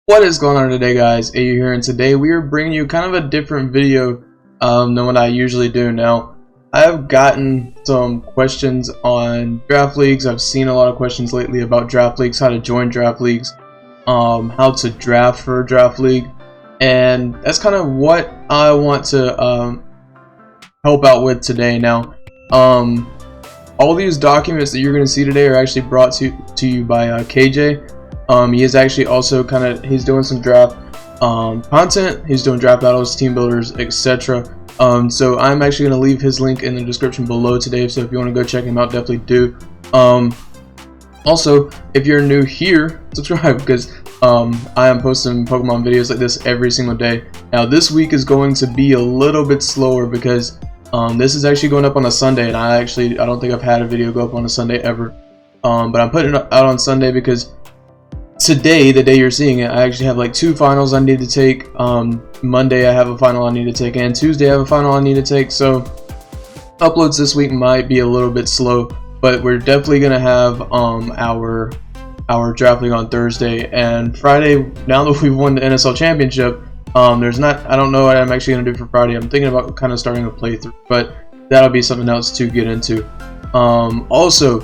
What is going on today, guys? AU here, and today we are bringing you kind of a different video than what I usually do. Now, I have gotten some questions on draft leagues. I've seen a lot of questions lately about draft leagues, how to join draft leagues, how to draft for a draft league, and that's kind of what I want to help out with today. Now, all these documents that you're going to see today are actually brought to you by KJ. He is actually also he's doing some draft content. He's doing draft battles, team builders, etc. So I'm actually going to leave his link in the description below today, so if you want to go check him out, definitely do. Also, if you're new here, subscribe, because I am posting Pokemon videos like this every single day. Now this week is going to be a little bit slower because this is actually going up on a Sunday, and I don't think I've had a video go up on a Sunday ever. But I'm putting it out on Sunday because today, the day you're seeing it, I actually have like 2 finals I need to take. Monday I have a final I need to take, and Tuesday I have a final I need to take. So uploads this week might be a little bit slow, but we're definitely gonna have our draft league on Thursday and Friday. Now that we've won the NSL championship, I don't know what I'm actually gonna do for Friday. I'm thinking about kind of starting a playthrough, but that'll be something else to get into. Also,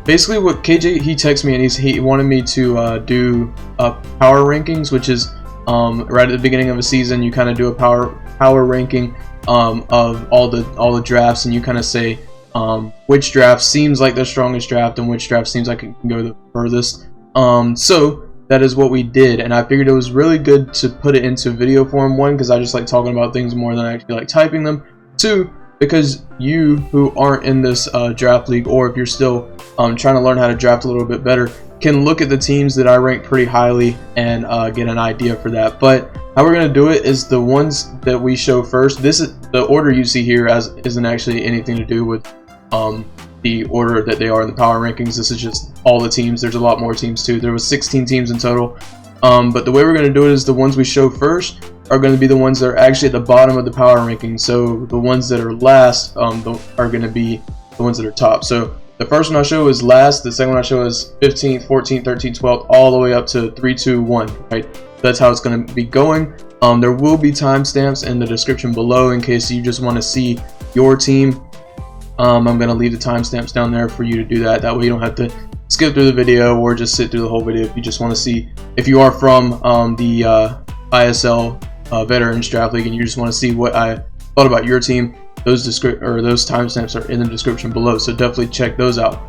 basically what KJ, he texted me and he wanted me to do power rankings, which is right at the beginning of a season you kind of do a power ranking of all the drafts, and you kind of say which draft seems like the strongest draft and which draft seems like it can go the furthest. So that is what we did, and I figured it was really good to put it into video form. 1, because I just like talking about things more than I actually like typing them. 2, because you who aren't in this draft league, or if you're still trying to learn how to draft a little bit better, can look at the teams that I rank pretty highly and get an idea for that. But how we're going to do it is the ones that we show first. This is the order you see here, as isn't actually anything to do with the order that they are in the power rankings. This is just all the teams. There's a lot more teams too. There was 16 teams in total. But the way we're going to do it is the ones we show first are going to be the ones that are actually at the bottom of the power ranking. So the ones that are last are going to be the ones that are top. So the first one I show is last, the second one I show is 15th, 14th, 13th, 12th, all the way up to 3, 2, 1, right? That's how it's going to be going. There will be timestamps in the description below in case you just want to see your team. I'm going to leave the timestamps down there for you to do that. That way you don't have to skip through the video or just sit through the whole video if you just want to see. If you are from the ISL Veterans Draft League and you just want to see what I thought about your team, those timestamps are in the description below, so definitely check those out.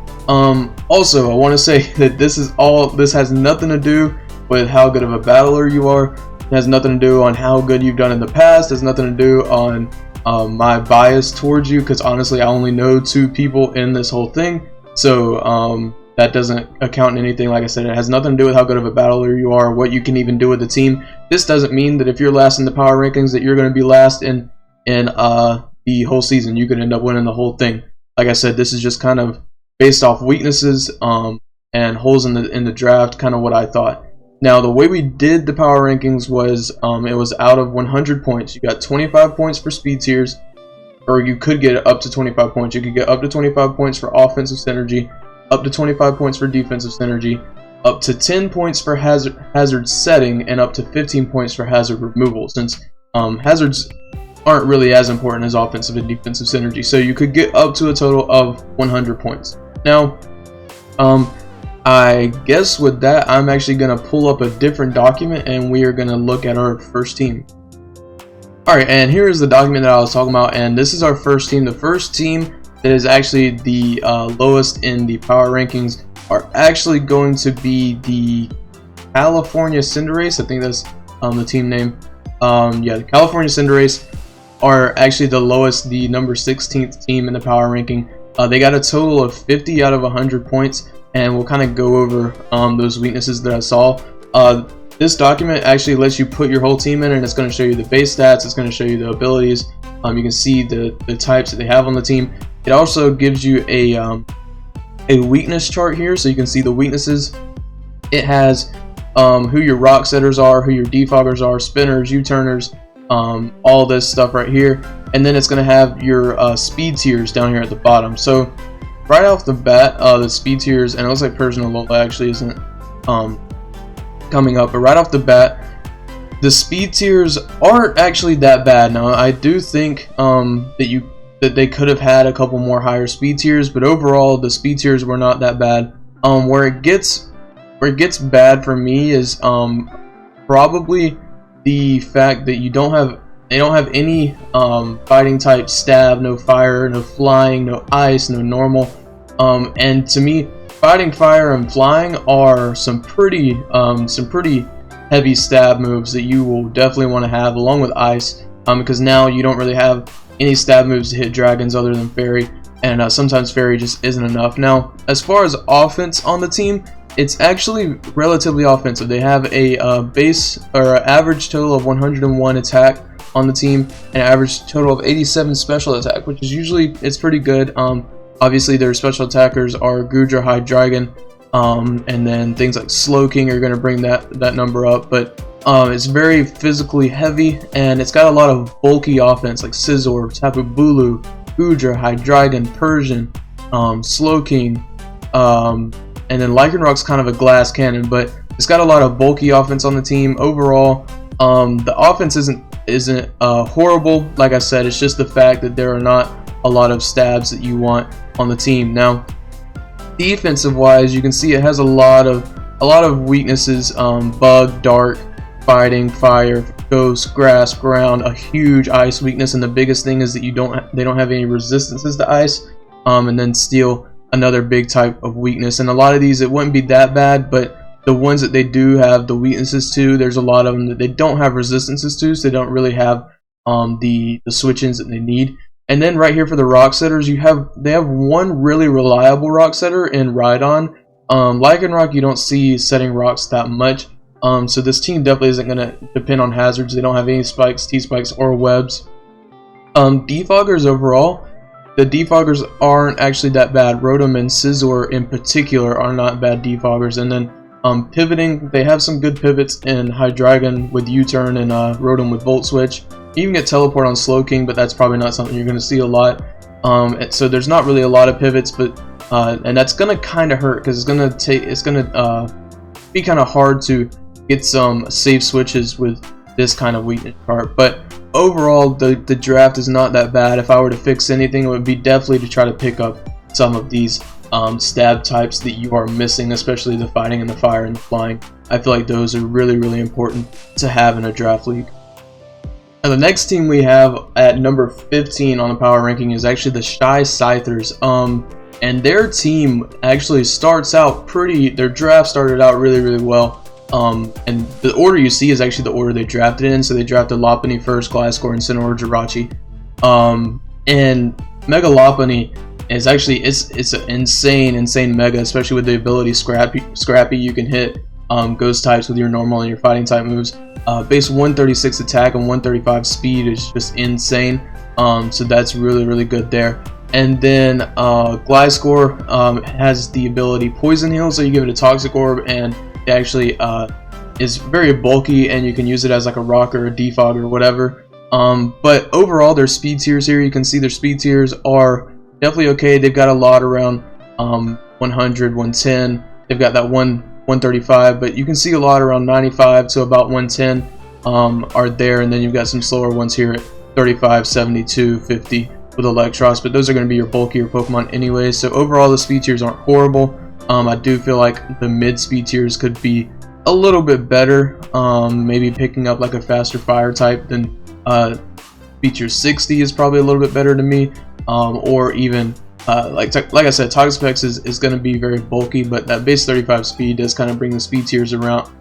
Also, I want to say that this has nothing to do with how good of a battler you are. It has nothing to do on how good you've done in the past. It has nothing to do on my bias towards you, because honestly I only know 2 people in this whole thing, so that doesn't account in anything. Like I said, it has nothing to do with how good of a battler you are, what you can even do with the team. This doesn't mean that if you're last in the power rankings that you're going to be last in the whole season. You could end up winning the whole thing. Like I said, this is just kind of based off weaknesses and holes in the draft, kind of what I thought. Now the way we did the power rankings was it was out of 100 points. You got 25 points for speed tiers, or you could get up to 25 points. You could get up to 25 points for offensive synergy, up to 25 points for defensive synergy, up to 10 points for hazard setting, and up to 15 points for hazard removal, since hazards aren't really as important as offensive and defensive synergy. So you could get up to a total of 100 points. Now, I guess with that, I'm actually going to pull up a different document and we are going to look at our first team. Alright, and here is the document that I was talking about, and this is our first team. The first team that is actually the lowest in the power rankings are actually going to be the California Cinderace. I think that's the team name. Yeah, the California Cinderace are actually the lowest, the number 16th team in the power ranking. They got a total of 50 out of 100 points, and we'll kind of go over those weaknesses that I saw. This document actually lets you put your whole team in, and it's going to show you the base stats, it's going to show you the abilities, you can see the types that they have on the team. It also gives you a weakness chart here, so you can see the weaknesses. It has who your rock setters are, who your defoggers are, spinners, U-turners, all this stuff right here, and then it's going to have your speed tiers down here at the bottom. So right off the bat, the speed tiers, and it looks like Persian Alola actually isn't coming up. But right off the bat, the speed tiers aren't actually that bad. Now I do think that they could have had a couple more higher speed tiers, but overall the speed tiers were not that bad. Where it gets bad for me is probably the fact that they don't have any fighting type stab, no fire, no flying, no ice, no normal. And to me, fighting, fire, and flying are some pretty heavy stab moves that you will definitely want to have along with ice, because now you don't really have any stab moves to hit dragons other than fairy, and sometimes fairy just isn't enough. Now, as far as offense on the team, it's actually relatively offensive. They have a base or average total of 101 attack on the team, and an average total of 87 special attack, which is usually, it's pretty good. Obviously their special attackers are Goodra, Hydreigon, and then things like Slowking are going to bring that number up, but it's very physically heavy, and it's got a lot of bulky offense like Scizor, Tapu Bulu, Goodra, Hydreigon, Persian, Slowking, and then Lycanroc's kind of a glass cannon, but it's got a lot of bulky offense on the team. Overall, the offense isn't horrible. Like I said, it's just the fact that there are not a lot of stabs that you want on the team. Now, defensive wise, you can see it has a lot of weaknesses: bug, dark, fighting, fire, ghost, grass, ground, a huge ice weakness, and the biggest thing is that they don't have any resistances to ice, and then steel, another big type of weakness. And a lot of these, it wouldn't be that bad, but the ones that they do have the weaknesses to, there's a lot of them that they don't have resistances to, so they don't really have the switch-ins that they need. And then right here for the rock setters, they have one really reliable rock setter in Rhydon. Lycanroc, you don't see setting rocks that much, so this team definitely isn't going to depend on hazards. They don't have any spikes, T-spikes, or webs. Defoggers overall, the defoggers aren't actually that bad. Rotom and Scizor in particular are not bad defoggers. And then pivoting, they have some good pivots in Hydreigon with U-turn and Rotom with Volt Switch. You can get teleport on Slowking, but that's probably not something you're going to see a lot. So there's not really a lot of pivots, but and that's going to kind of hurt because it's going to be kind of hard to get some safe switches with this kind of weakness chart. But overall, the draft is not that bad. If I were to fix anything, it would be definitely to try to pick up some of these stab types that you are missing, especially the fighting and the fire and the flying. I feel like those are really, really important to have in a draft league. Now, the next team we have at number 15 on the power ranking is actually the Shy Scythers. And their team actually starts out their draft started out really, really well. And the order you see is actually the order they drafted in. So they drafted Lopunny first, Gliscor, and Incineroar, Jirachi. And Mega Lopunny is actually, it's an insane Mega, especially with the ability Scrappy. You can hit ghost types with your normal and your fighting type moves. Base 136 attack and 135 speed is just insane. So that's really, really good there. And then Gliscor has the ability Poison Heal, so you give it a Toxic Orb, and it actually is very bulky, and you can use it as like a rock or a defog or whatever. But overall, their speed tiers here, you can see their speed tiers are definitely okay. They've got a lot around 100, 110. They've got that 135, but you can see a lot around 95 to about 110 are there, and then you've got some slower ones here at 35, 72, 50 with Electros, but those are going to be your bulkier Pokemon anyway. So overall, the speed tiers aren't horrible. I do feel like the mid speed tiers could be a little bit better, maybe picking up like a faster fire type than speed tier 60 is probably a little bit better to me, or even like I said, Toxapex is going to be very bulky, but that base 35 speed does kind of bring the speed tiers around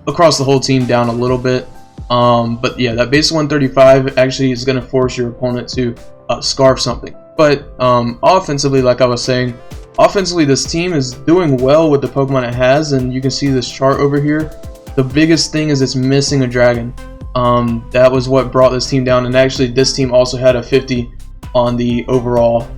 across the whole team down a little bit. But yeah, that base 135 actually is going to force your opponent to scarf something. But offensively, like I was saying, offensively this team is doing well with the Pokemon it has, and you can see this chart over here. The biggest thing is it's missing a dragon. That was what brought this team down, and actually this team also had a 50 on the overall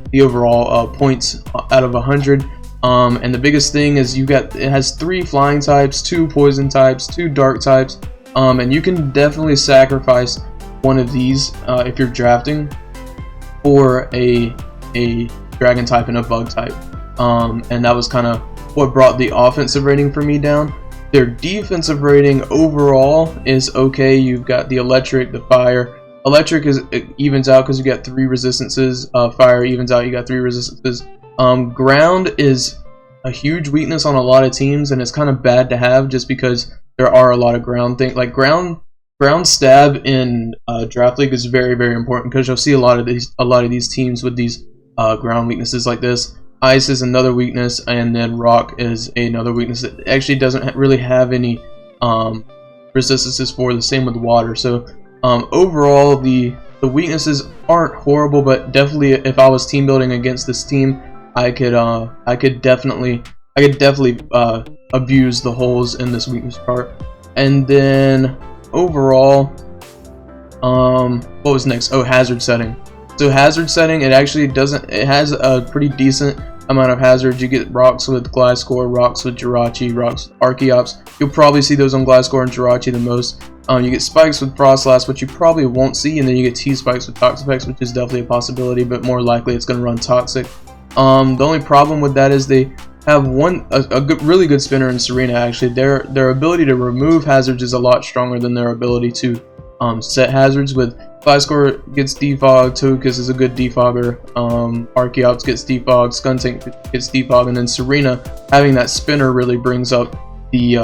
points out of 100. And the biggest thing is it has 3 flying types, 2 poison types, 2 dark types, and you can definitely sacrifice one of these if you're drafting for a dragon type and a bug type. And that was kind of what brought the offensive rating for me down. Their defensive rating overall is okay. You've got the electric, the fire. Electric it evens out because you got 3 resistances. Fire evens out, you got 3 resistances. Ground is a huge weakness on a lot of teams, and it's kind of bad to have just because there are a lot of ground things. Like ground stab in Draft League is very, very important because you'll see a lot of these teams with these ground weaknesses like this. Ice is another weakness, and then rock is another weakness that actually doesn't really have any resistances for. The same with water. So overall, the weaknesses aren't horrible, but definitely if I was team building against this team, I could definitely abuse the holes in this weakness chart. And then overall, what was next? Oh, hazard setting. So hazard setting, it has a pretty decent amount of hazards. You get rocks with Gliscor, rocks with Jirachi, rocks with Archeops. You'll probably see those on Gliscor and Jirachi the most. You get spikes with Frostlass, which you probably won't see, and then you get T-spikes with Toxapex, which is definitely a possibility, but more likely it's going to run Toxic. The only problem with that is they have really good spinner in Serena. Actually, their ability to remove hazards is a lot stronger than their ability to set hazards. With Gliscor gets defog, Togekiss is a good defogger, Archeops gets defog, Skuntank gets defog, and then Serena having that spinner really brings up the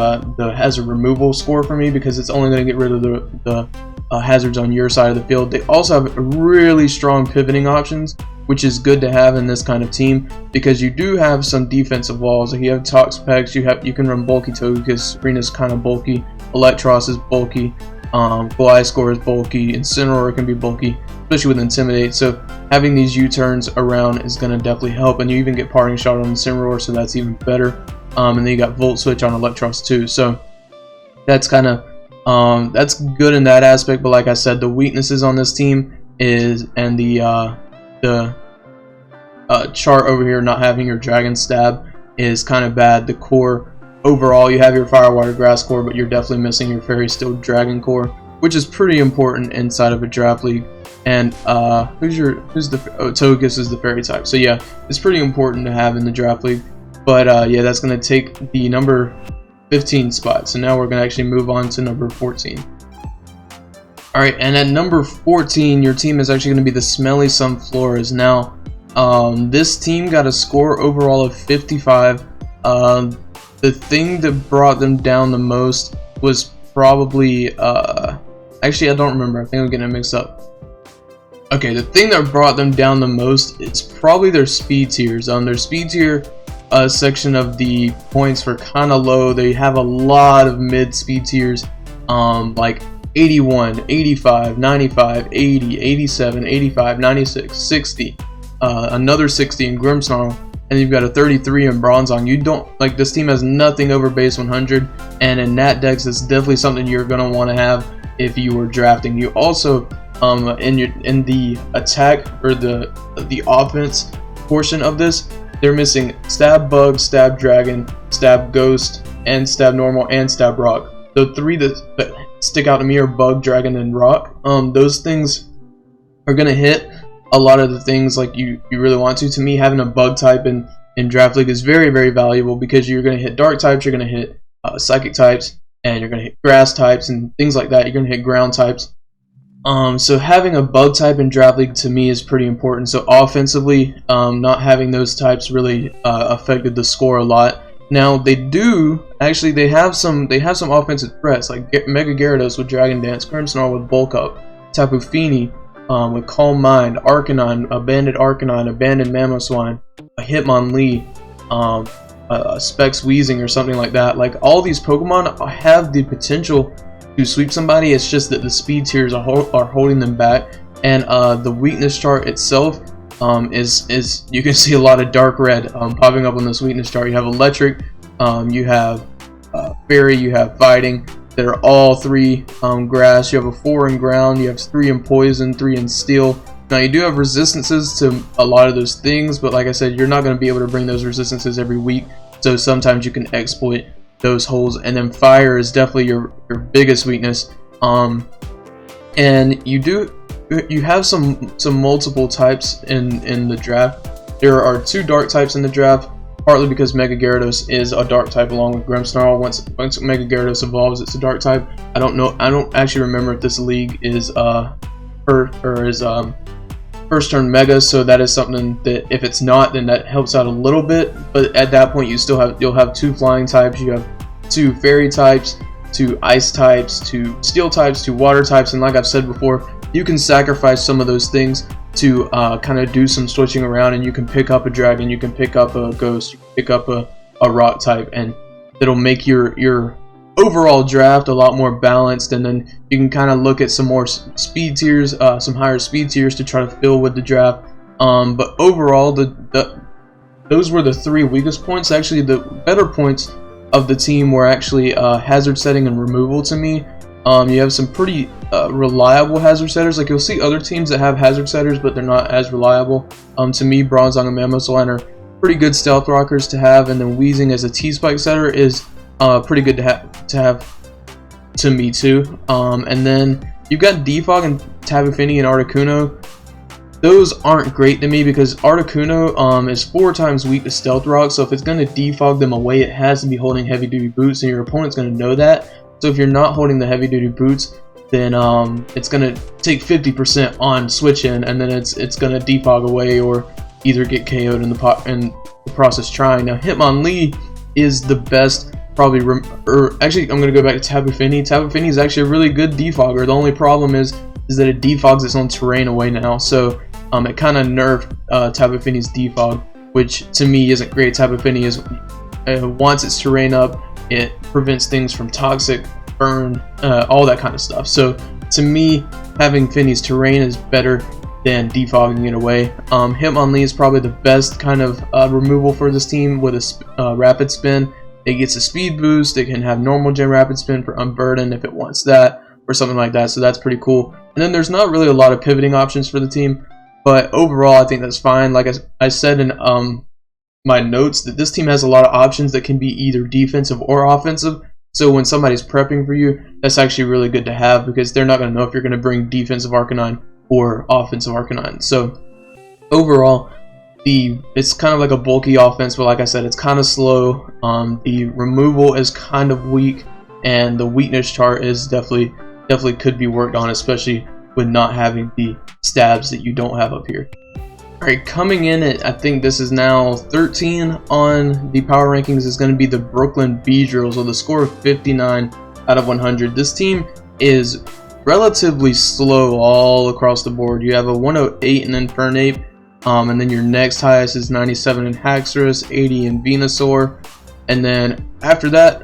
hazard removal score for me because it's only going to get rid of the hazards on your side of the field. They also have really strong pivoting options, which is good to have in this kind of team because you do have some defensive walls. Like you have Toxapex, you can run bulky Togekiss, Serena's kind of bulky, Electros is bulky, Gliscor is bulky, Incineroar can be bulky, especially with Intimidate. So having these U-turns around is going to definitely help, and you even get Parting Shot on Incineroar, so that's even better. And then you got Volt Switch on Electros too, so that's kind of that's good in that aspect. But like I said, the weaknesses on this team is the chart over here not having your Dragon Stab is kind of bad. The core overall, you have your Fire, Water, Grass core, but you're definitely missing your Fairy Steel Dragon core, which is pretty important inside of a Draft League. And Togekiss is the Fairy type, so yeah, it's pretty important to have in the Draft League. But yeah, that's going to take the number 15 spot. So now we're going to actually move on to number 14. Alright, and at number 14, your team is actually going to be the Smelly Sunfloras. Now, this team got a score overall of 55. The thing that brought them down the most was probably, actually I don't remember, I think I'm getting it mixed up. Okay, the thing that brought them down the most is probably their speed tiers. Their speed tier section of the points were kind of low. They have a lot of mid speed tiers, like 81, 85, 95, 80, 87, 85, 96, 60, another 60 in Grimmsnarl, and you've got a 33 in Bronzong. You don't, like, this team has nothing over base 100, and in Nat decks it's definitely something you're going to want to have if you were drafting. You also in the attack or the offense portion of this, they're missing Stab Bug, Stab Dragon, Stab Ghost, and Stab Normal, and Stab Rock. The 3 that stick out to me are Bug, Dragon, and Rock. Those things are going to hit a lot of the things like you really want to. To me, having a Bug type in Draft League is very, very valuable because you're going to hit Dark types, you're going to hit Psychic types, and you're going to hit Grass types and things like that. You're going to hit Ground types. So having a Bug type in Draft League to me is pretty important. So offensively, not having those types really affected the score a lot. Now they have some offensive threats like Mega Gyarados with Dragon Dance, Grimmsnarl with Bulk Up, Tapu Fini with Calm Mind, Arcanine, Abandoned Arcanine, Abandoned Mamoswine, a Hitmonlee, a Specs Weezing or something like that. Like, all these Pokemon have the potential to sweep somebody. It's just that the speed tiers are holding them back, and the weakness chart itself is you can see a lot of dark red popping up on this weakness chart. You have Electric, you have Fairy, you have Fighting. That are all 3 Grass. You have a 4 in Ground. You have 3 in Poison, 3 in Steel. Now you do have resistances to a lot of those things, but like I said, you're not going to be able to bring those resistances every week. So sometimes you can exploit those holes. And then Fire is definitely your biggest weakness. And you have some multiple types in the draft. There are 2 Dark types in the draft, partly because Mega Gyarados is a dark type along with Grimmsnarl. Once Mega Gyarados evolves, it's a dark type. I don't actually remember if this league is first turn Mega, so that is something that if it's not, then that helps out a little bit. But at that point, you'll have 2 flying types, you have 2 fairy types, 2 ice types, 2 steel types, 2 water types, and like I've said before, you can sacrifice some of those things to kind of do some switching around, and you can pick up a dragon, you can pick up a ghost, you can pick up a rock type, and it'll make your overall draft a lot more balanced. And then you can kind of look at some more speed tiers, some higher speed tiers to try to fill with the draft. But overall, those were the 3 weakest points. Actually, the better points of the team were actually hazard setting and removal to me. You have some pretty reliable hazard setters. Like, you'll see other teams that have hazard setters, but they're not as reliable. To me, Bronzong and Mamoswine are pretty good stealth rockers to have, and then Weezing as a T-Spike setter is pretty good to have to me too. And then you've got Defog and Tapu Fini and Articuno. Those aren't great to me because Articuno is 4 times weak to Stealth Rock, so if it's going to defog them away, it has to be holding heavy duty boots, and your opponent's going to know that. So if you're not holding the heavy duty boots, then it's going to take 50% on switch in, and then it's going to defog away or either get KO'd in the process trying. Now Hitmonlee is the best, probably, actually I'm going to go back to Tapu Fini. Tapu Fini is actually a really good defogger. The only problem is that it defogs its own terrain away now, so it kind of nerfed Tapu Fini's defog, which to me isn't great. Tapu Fini wants its terrain up, it prevents things from toxic, burn, all that kind of stuff. So to me, having Fini's terrain is better than defogging it away. Hitmonlee is probably the best kind of removal for this team with a rapid spin. It gets a speed boost, it can have normal gen rapid spin for Unburden if it wants that, or something like that, so that's pretty cool. And then there's not really a lot of pivoting options for the team, but overall I think that's fine. Like I said in my notes, that this team has a lot of options that can be either defensive or offensive, so when somebody's prepping for you, that's actually really good to have, because they're not going to know if you're going to bring defensive Arcanine or offensive Arcanine. So overall, it's kind of like a bulky offense, but like I said, it's kind of slow. The removal is kind of weak, and the weakness chart is definitely could be worked on, especially with not having the stabs that you don't have up here. Alright, coming in at, I think this is now 13 on the power rankings, is going to be the Brooklyn Beedrillz with a score of 59 out of 100. This team is relatively slow all across the board. You have a 108 in Infernape, and then your next highest is 97 in Haxorus, 80 in Venusaur, and then after that,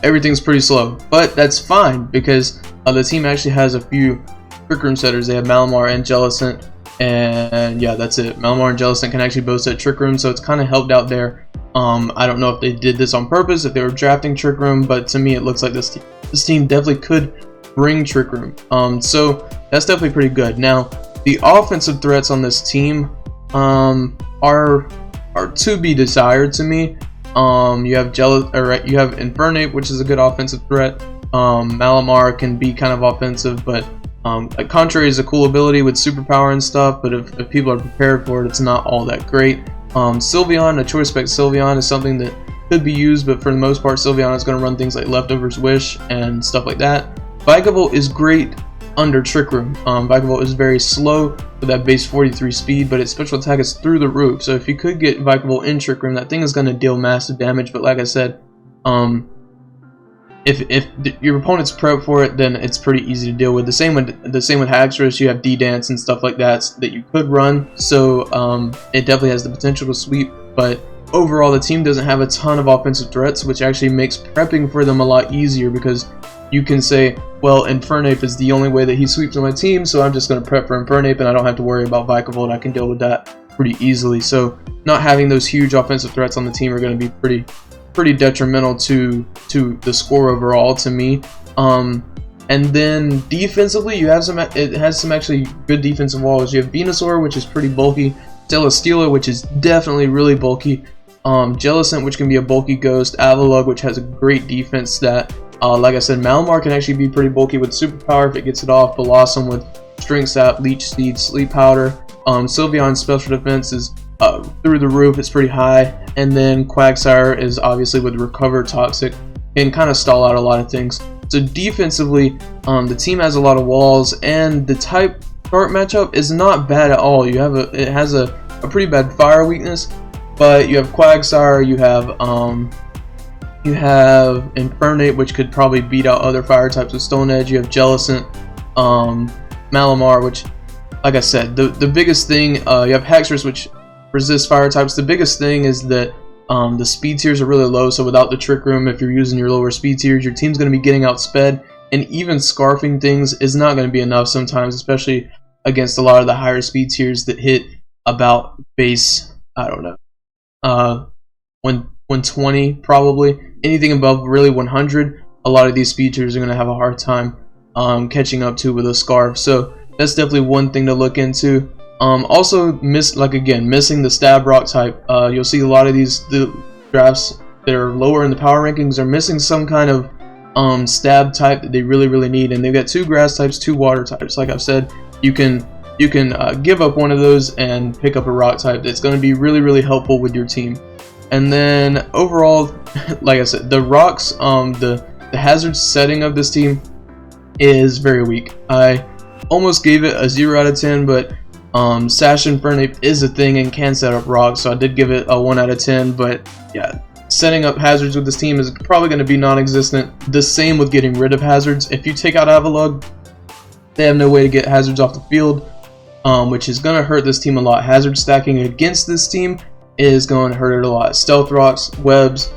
everything's pretty slow. But that's fine, because the team actually has a few Trick Room setters. They have Malamar and Jellicent, and yeah, that's it. Malamar and Jellicent can actually both set Trick Room, so it's kind of helped out there. I don't know if they did this on purpose, if they were drafting Trick Room, but to me it looks like this team definitely could bring Trick Room. So that's definitely pretty good. Now, the offensive threats on this team are to be desired to me. You have Infernape, which is a good offensive threat. Malamar can be kind of offensive, but like Contrary is a cool ability with superpower and stuff, but if people are prepared for it, it's not all that great. Sylveon, a Choice Spec Sylveon is something that could be used, but for the most part, Sylveon is going to run things like Leftovers Wish and stuff like that. Vikavolt is great under Trick Room. Vikavolt is very slow with that base 43 speed, but its special attack is through the roof, so if you could get Vikavolt in Trick Room, that thing is going to deal massive damage. But like I said, if your opponent's prep for it, then it's pretty easy to deal with. The same with Haxorus. You have D-Dance and stuff like that you could run, so it definitely has the potential to sweep. But overall, the team doesn't have a ton of offensive threats, which actually makes prepping for them a lot easier, because you can say, well, Infernape is the only way that he sweeps on my team, so I'm just going to prep for Infernape, and I don't have to worry about Vikavolt. I can deal with that pretty easily. So not having those huge offensive threats on the team are going to be pretty detrimental to the score overall to me. And then defensively, it has some actually good defensive walls. You have Venusaur, which is pretty bulky, Celesteela, which is definitely really bulky, Jellicent, which can be a bulky ghost, Avalugg, which has a great defense stat. Like I said, Malamar can actually be pretty bulky with superpower if it gets it off. Blossom with String Sap, Leech Seed, Sleep Powder. Sylveon's special defense is through the roof. It's pretty high. And then Quagsire is obviously with Recover Toxic, can kind of stall out a lot of things. So defensively, the team has a lot of walls, and the type start matchup is not bad at all. It has a pretty bad fire weakness, but you have Quagsire, you have Infernape, which could probably beat out other fire types with Stone Edge. You have Jellicent, Malamar, which, like I said, the biggest thing, you have Hexorus, which resists fire types. The biggest thing is that the speed tiers are really low, so without the Trick Room, if you're using your lower speed tiers, your team's going to be getting outsped, and even scarfing things is not going to be enough sometimes, especially against a lot of the higher speed tiers that hit about base, I don't know, 120 probably. Anything above really 100, a lot of these speed tiers are going to have a hard time catching up to with a scarf. So that's definitely one thing to look into. Also, missing the stab rock type. You'll see a lot of the drafts that are lower in the power rankings are missing some kind of stab type that they really need, and they've got 2 grass types, 2 water types. Like I've said, you can give up one of those and pick up a rock type that's going to be really helpful with your team. And then overall, like I said, the rocks, the hazard setting of this team is very weak. I almost gave it a 0 out of 10, but Sash Infernape is a thing and can set up rocks, so I did give it a 1 out of 10. But yeah, setting up hazards with this team is probably going to be non-existent. The same with getting rid of hazards. If you take out Avalugg, they have no way to get hazards off the field, which is going to hurt this team a lot. Hazard stacking against this team is going to hurt it a lot. Stealth rocks, webs,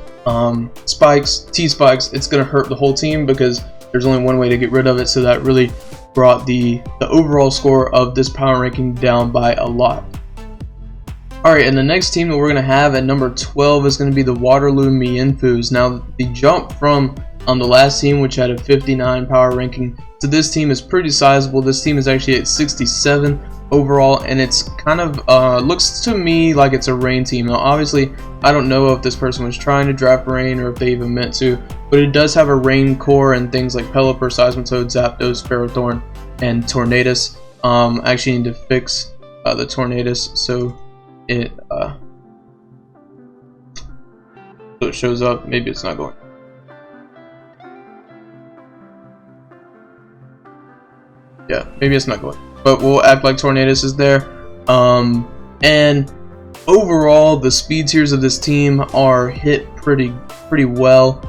spikes, T-spikes, it's going to hurt the whole team because there's only one way to get rid of it, so that really brought the overall score of this power ranking down by a lot. Alright, and the next team that we're going to have at number 12 is going to be the Waterloo Mienfoos. Now, the jump from the last team, which had a 59 power ranking, to this team is pretty sizable. This team is actually at 67 overall, and it's kind of looks to me like it's a rain team. Now obviously I don't know if this person was trying to draft rain or if they even meant to, but it does have a rain core and things like Pelipper, Seismitoad, Zapdos, Ferrothorn, and Tornadus. I actually need to fix the Tornadus so it shows up. Maybe it's not going. Yeah, maybe it's not going, but we'll act like Tornadus is there. And overall, the speed tiers of this team are hit pretty well.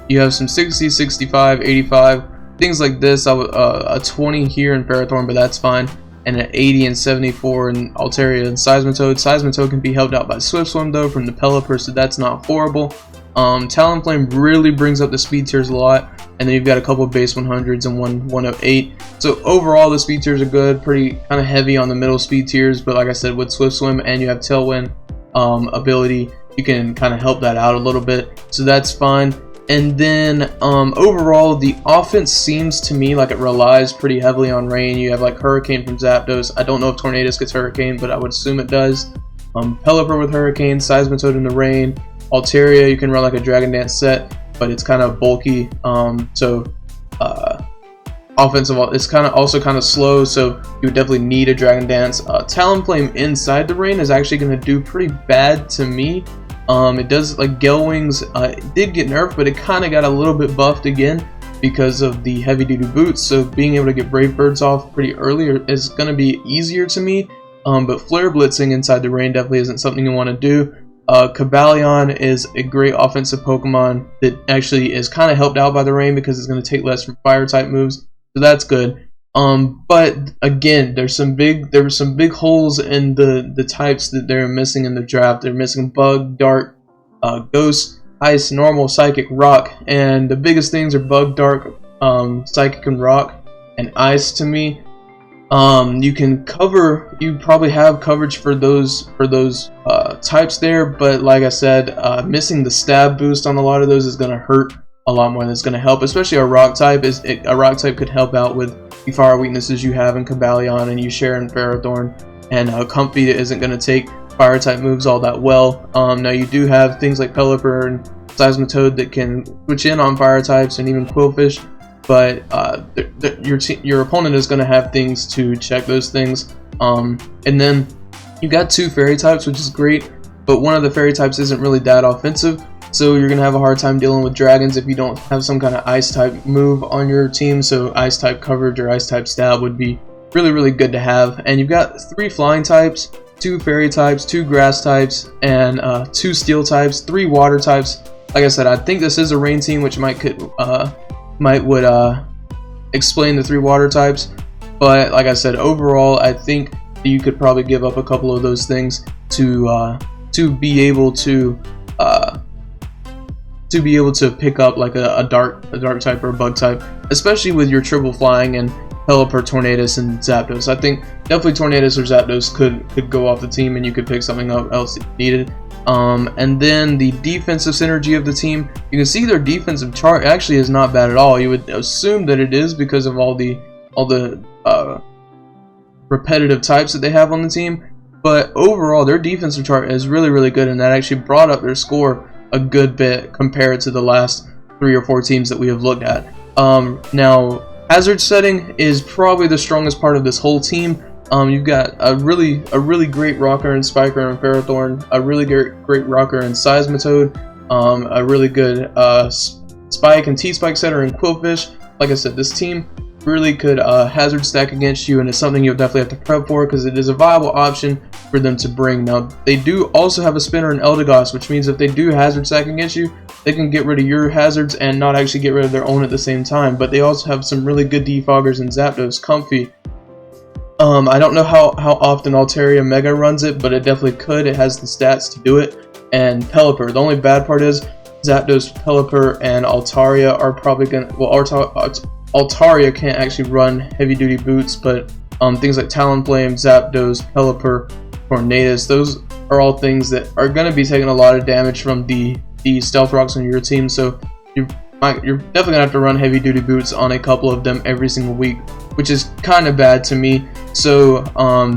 You have some 60, 65, 85, things like this. A 20 here in Ferrothorn, but that's fine. And an 80 and 74 in Altaria and Seismitoad. Seismitoad can be helped out by Swift Swim though from the Pelipper, so that's not horrible. Talonflame really brings up the speed tiers a lot, and then you've got a couple of base 100s and one 108. So overall, the speed tiers are good, pretty kind of heavy on the middle speed tiers, but like I said, with Swift Swim and you have Tailwind ability, you can kind of help that out a little bit, so that's fine. And then overall, the offense seems to me like it relies pretty heavily on rain. You have like Hurricane from Zapdos. I don't know if Tornadus gets Hurricane, but I would assume it does. Pelipper with Hurricane, Seismitoad in the rain. Altaria, you can run like a Dragon Dance set, but it's kind of bulky. Offensive, it's also kind of slow, so you would definitely need a Dragon Dance. Talonflame inside the rain is actually going to do pretty bad to me. It does, like Gale Wings, it did get nerfed, but it kind of got a little bit buffed again because of the heavy duty boots, so being able to get Brave Birds off pretty early is going to be easier to me. But Flare Blitzing inside the rain definitely isn't something you want to do. Cobalion is a great offensive Pokemon that actually is kind of helped out by the rain because it's going to take less from fire type moves, so that's good. But again, there were some big holes in the types that they're missing in the draft. They're missing Bug, Dark, Ghost, Ice, Normal, Psychic, Rock, and the biggest things are Bug, Dark, Psychic, and Rock, and Ice to me. You probably have coverage for those types there, but like I said, missing the stab boost on a lot of those is going to hurt a lot more than it's going to help, especially a rock type. A rock type could help out with the fire weaknesses you have in Cobalion and you share in Ferrothorn, and Comfey isn't going to take fire type moves all that well. Now you do have things like Pelipper and Seismitoad that can switch in on fire types, and even Quillfish, but your opponent is going to have things to check those things. And then You got 2 fairy types, which is great, but one of the fairy types isn't really that offensive, so you're gonna have a hard time dealing with dragons if you don't have some kind of ice type move on your team. So ice type coverage or ice type stab would be really good to have. And you've got 3 flying types, 2 fairy types, 2 grass types, and 2 steel types, 3 water types. Like I said, I think this is a rain team, which might explain the 3 water types. But like I said, overall, I think you could probably give up a couple of those things to be able to pick up like a dark type or a bug type, especially with your triple flying and Pelipper, Tornadus, and Zapdos. I think definitely Tornadus or Zapdos could go off the team, and you could pick something up else if you needed. And then the defensive synergy of the team, you can see their defensive chart actually is not bad at all. You would assume that it is because of all the repetitive types that they have on the team, but overall their defensive chart is really good, and that actually brought up their score a good bit compared to the last 3 or 4 teams that we have looked at. Now, hazard setting is probably the strongest part of this whole team. You've got a really great rocker in Spiker and Ferrothorn, a really great rocker in Seismitoad, a really good Spike and T-Spike setter in Quillfish. Like I said, this team really could hazard stack against you, and it's something you'll definitely have to prep for because it is a viable option for them to bring. Now, they do also have a spinner in Eldegoss, which means if they do hazard stack against you, they can get rid of your hazards and not actually get rid of their own at the same time. But they also have some really good defoggers in Zapdos, Comfey. I don't know how often Altaria Mega runs it, but it definitely could. It has the stats to do it. And Pelipper. The only bad part is Zapdos, Pelipper, and Altaria are probably gonna. Well, Altaria can't actually run heavy-duty boots, but things like Talonflame, Zapdos, Pelipper, Tornadus, those are all things that are going to be taking a lot of damage from the Stealth Rocks on your team. So you're definitely going to have to run heavy-duty boots on a couple of them every single week, which is kind of bad to me. So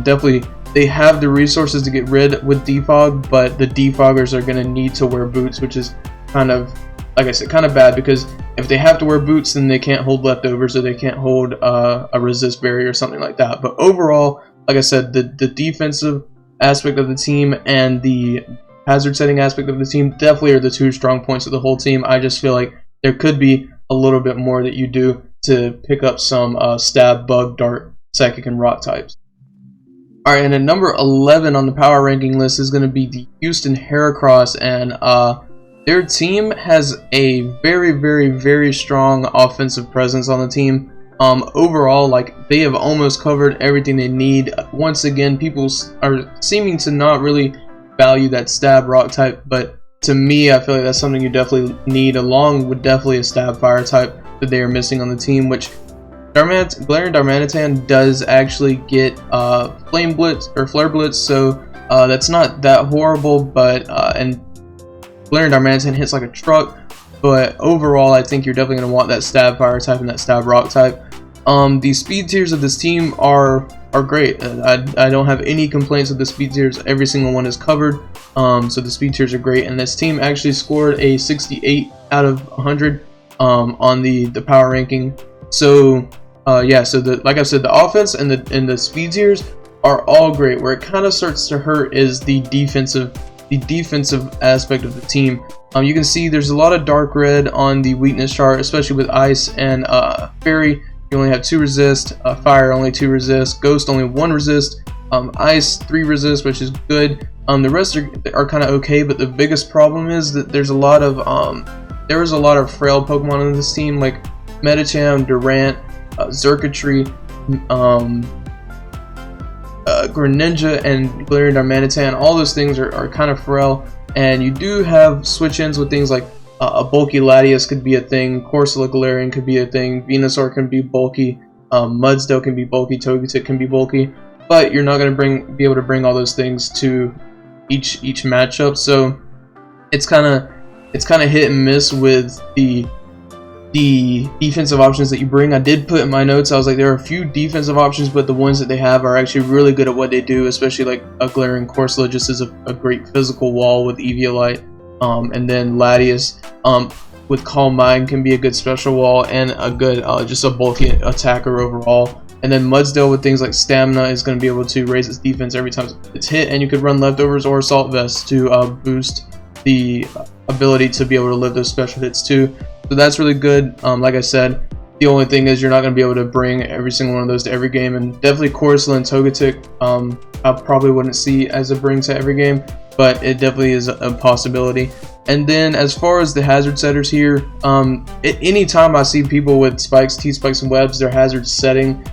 definitely they have the resources to get rid with defog, but the defoggers are going to need to wear boots, which is kind of, like I said, kind of bad, because if they have to wear boots, then they can't hold leftovers, or they can't hold a resist barrier or something like that. But overall, like I said, the defensive aspect of the team and the hazard setting aspect of the team definitely are the 2 strong points of the whole team. I just feel like there could be a little bit more that you do to pick up some stab, bug, dart, psychic, and rock types. Alright, and at number 11 on the power ranking list is going to be the Houston Heracross, and their team has a very strong offensive presence on the team. Overall, like, they have almost covered everything they need. Once again, people are seeming to not really value that stab rock type, but to me, I feel like that's something you definitely need, along with definitely a stab fire type that they are missing on the team, which Galarian Darmanitan does actually get Flame Blitz or Flare Blitz, so that's not that horrible, but and Galarian Darmanitan hits like a truck, but overall I think you're definitely going to want that stab fire type and that stab rock type. The speed tiers of this team are great. I don't have any complaints with the speed tiers. Every single one is covered, so the speed tiers are great, and this team actually scored a 68 out of 100 on the power ranking. So yeah, so like I said, the offense and the speed tiers are all great. Where it kind of starts to hurt is the defensive aspect of the team. You can see there's a lot of dark red on the weakness chart, especially with ice and fairy. You only have 2 resist, fire only 2 resist, ghost only 1 resist, ice 3 resist, which is good. The rest are kind of okay, but the biggest problem is that there's a lot of frail Pokemon on this team, like Medicham, Durant, Xurkitree, Greninja, and Galarian Darmanitan. All those things are kind of frail, and you do have switch-ins with things like a bulky Latias could be a thing, Corsola Galarian could be a thing, Venusaur can be bulky, Mudsdale can be bulky, Togetic can be bulky, but you're not going to be able to bring all those things to each matchup. So it's kind of hit and miss with the defensive options that you bring. I did put in my notes, I was like, there are a few defensive options, but the ones that they have are actually really good at what they do, especially like a Galarian Corsola just is a great physical wall with Eviolite, and then Latias with Calm Mind can be a good special wall and a good just a bulky attacker overall. And then Mudsdale with things like Stamina is going to be able to raise its defense every time it's hit, and you could run Leftovers or Assault Vest to boost the ability to be able to live those special hits too. So that's really good. Like I said, the only thing is you're not going to be able to bring every single one of those to every game, and definitely Corsola and Togetic I probably wouldn't see as a bring to every game, but it definitely is a possibility. And then as far as the hazard setters here, at any time I see people with spikes, T-spikes, and webs, their hazard setting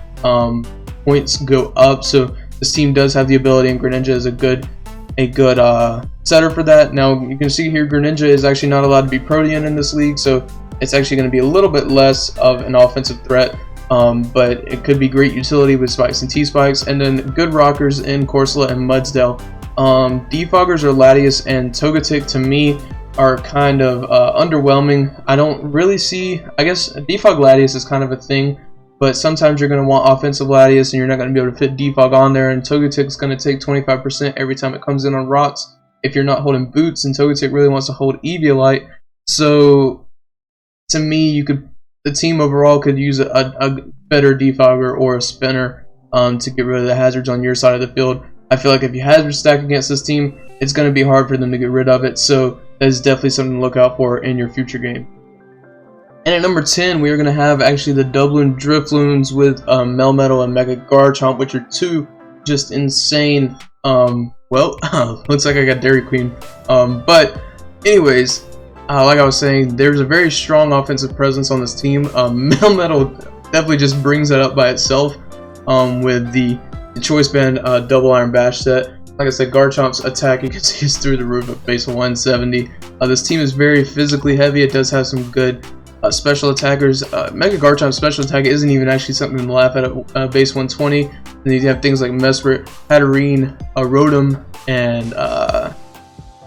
points go up. So this team does have the ability, and Greninja is a good setter for that. Now you can see here Greninja is actually not allowed to be Protean in this league, so it's actually going to be a little bit less of an offensive threat, but it could be great utility with spikes and T-spikes. And then good rockers in Corsola and Mudsdale. Defoggers or Latias and Togetic to me are kind of underwhelming. I don't really see, I guess Defog Latias is kind of a thing, but sometimes you're going to want offensive Latias and you're not going to be able to fit Defog on there, and Togetic is going to take 25% every time it comes in on rocks if you're not holding boots, and Togetic really wants to hold Eviolite. So to me, the team overall could use a better defogger or a spinner to get rid of the hazards on your side of the field. I feel like if you hazard stack against this team, it's going to be hard for them to get rid of it, so that is definitely something to look out for in your future game. And at number 10, we are going to have actually the Dubloon Drifloons with Melmetal and Mega Garchomp, which are two just insane, well, looks like I got Dairy Queen, but anyways, like I was saying, there's a very strong offensive presence on this team. Melmetal definitely just brings that up by itself with the Choice Band Double Iron Bash set. Like I said, Garchomp's attack, you can see, is through the roof at base 170. This team is very physically heavy. It does have some good special attackers. Mega Garchomp's special attack isn't even actually something to laugh at base 120. And you have things like Mesprit, Hatterene, Rotom, and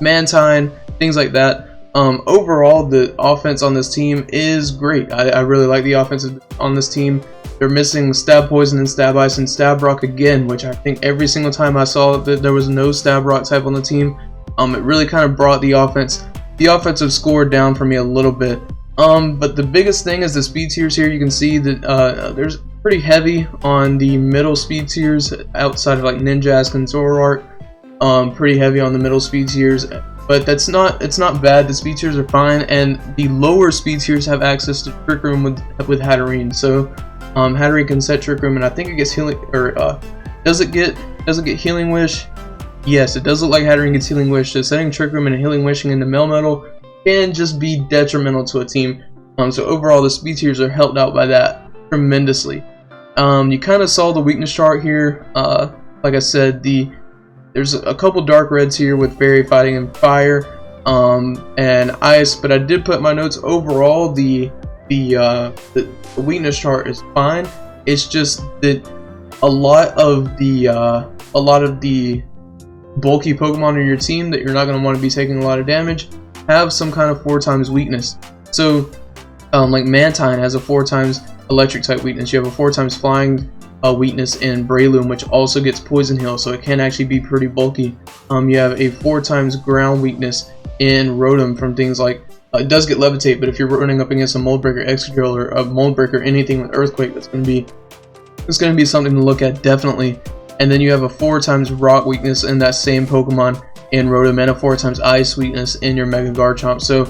Mantine, things like that. Overall, the offense on this team is great. I really like the offense on this team. They're missing Stab Poison and Stab Ice and Stab Rock again, which I think every single time I saw that there was no Stab Rock type on the team, it really kind of brought the offensive score down for me a little bit. But the biggest thing is the speed tiers here. You can see that there's pretty heavy on the middle speed tiers outside of like Ninjask and Zoroark. Pretty heavy on the middle speed tiers. But it's not bad. The speed tiers are fine, and the lower speed tiers have access to Trick Room with Hatterene. So Hatterene can set Trick Room, and I think it gets healing, or does it get Healing Wish? Yes, it does look like Hatterene gets Healing Wish. So setting Trick Room and Healing Wishing into Melmetal can just be detrimental to a team. So overall, the speed tiers are helped out by that tremendously. You kind of saw the weakness chart here. Like I said, there's a couple dark reds here with Fairy Fighting and Fire and Ice, but I did put my notes. Overall, the weakness chart is fine. It's just that a lot of the bulky Pokemon in your team that you're not going to want to be taking a lot of damage have some kind of 4 times weakness. So like Mantine has a 4 times electric type weakness. You have a 4 times flying weakness in Breloom, which also gets Poison Heal, so it can actually be pretty bulky. You have a 4 times ground weakness in Rotom from things like, it does get Levitate, but if you're running up against a Mold Breaker Excadrill or a Mold Breaker, anything with Earthquake, it's going to be something to look at, definitely. And then you have a 4 times Rock weakness in that same Pokemon in Rotom, and a 4 times Ice weakness in your Mega Garchomp. So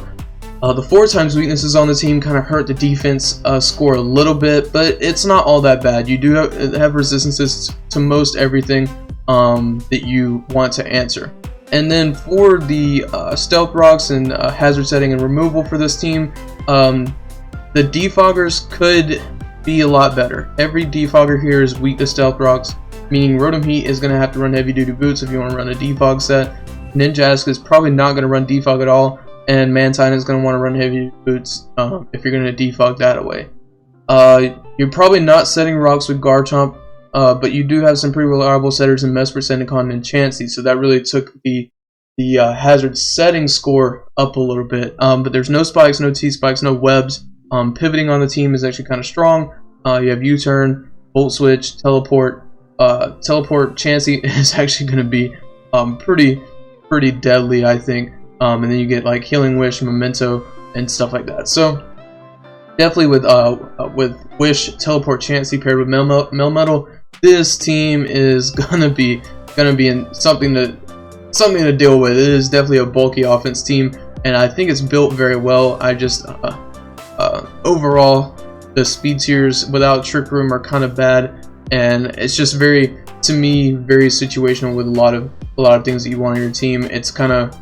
the 4 times weaknesses on the team kind of hurt the defense score a little bit, but it's not all that bad. You do have resistances to most everything that you want to answer. And then for the Stealth Rocks and hazard setting and removal for this team, the Defoggers could be a lot better. Every Defogger here is weak to Stealth Rocks, meaning Rotom Heat is going to have to run heavy duty boots if you want to run a Defog set. Ninjask is probably not going to run Defog at all, and Mantine is going to want to run heavy boots if you're going to defog that away. You're probably not setting rocks with Garchomp, but you do have some pretty reliable setters in Mesprit, Senticon, and Chansey, so that really took the hazard setting score up a little bit. But there's no spikes, no T-spikes, no webs. Pivoting on the team is actually kind of strong. You have U-turn, Volt Switch, Teleport. Teleport Chansey is actually going to be pretty deadly, I think. And then you get like Healing Wish, Memento, and stuff like that. So definitely with Wish, Teleport, Chansey paired with Melmetal, this team is gonna be in something to deal with. It is definitely a bulky offense team, and I think it's built very well. I just overall, the speed tiers without Trick Room are kind of bad, and it's just to me very situational with a lot of things that you want on your team. It's kind of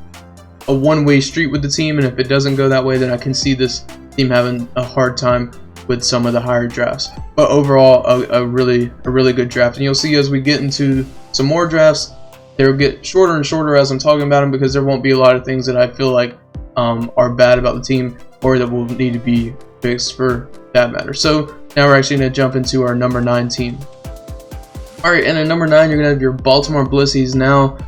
a one-way street with the team, and if it doesn't go that way, then I can see this team having a hard time with some of the higher drafts. But overall, a really good draft, and you'll see as we get into some more drafts, they'll get shorter and shorter as I'm talking about them, because there won't be a lot of things that I feel like are bad about the team or that will need to be fixed for that matter. So now we're actually going to jump into our number 9 team. Alright, and at number 9 you're going to have your Baltimore Blisseys. Now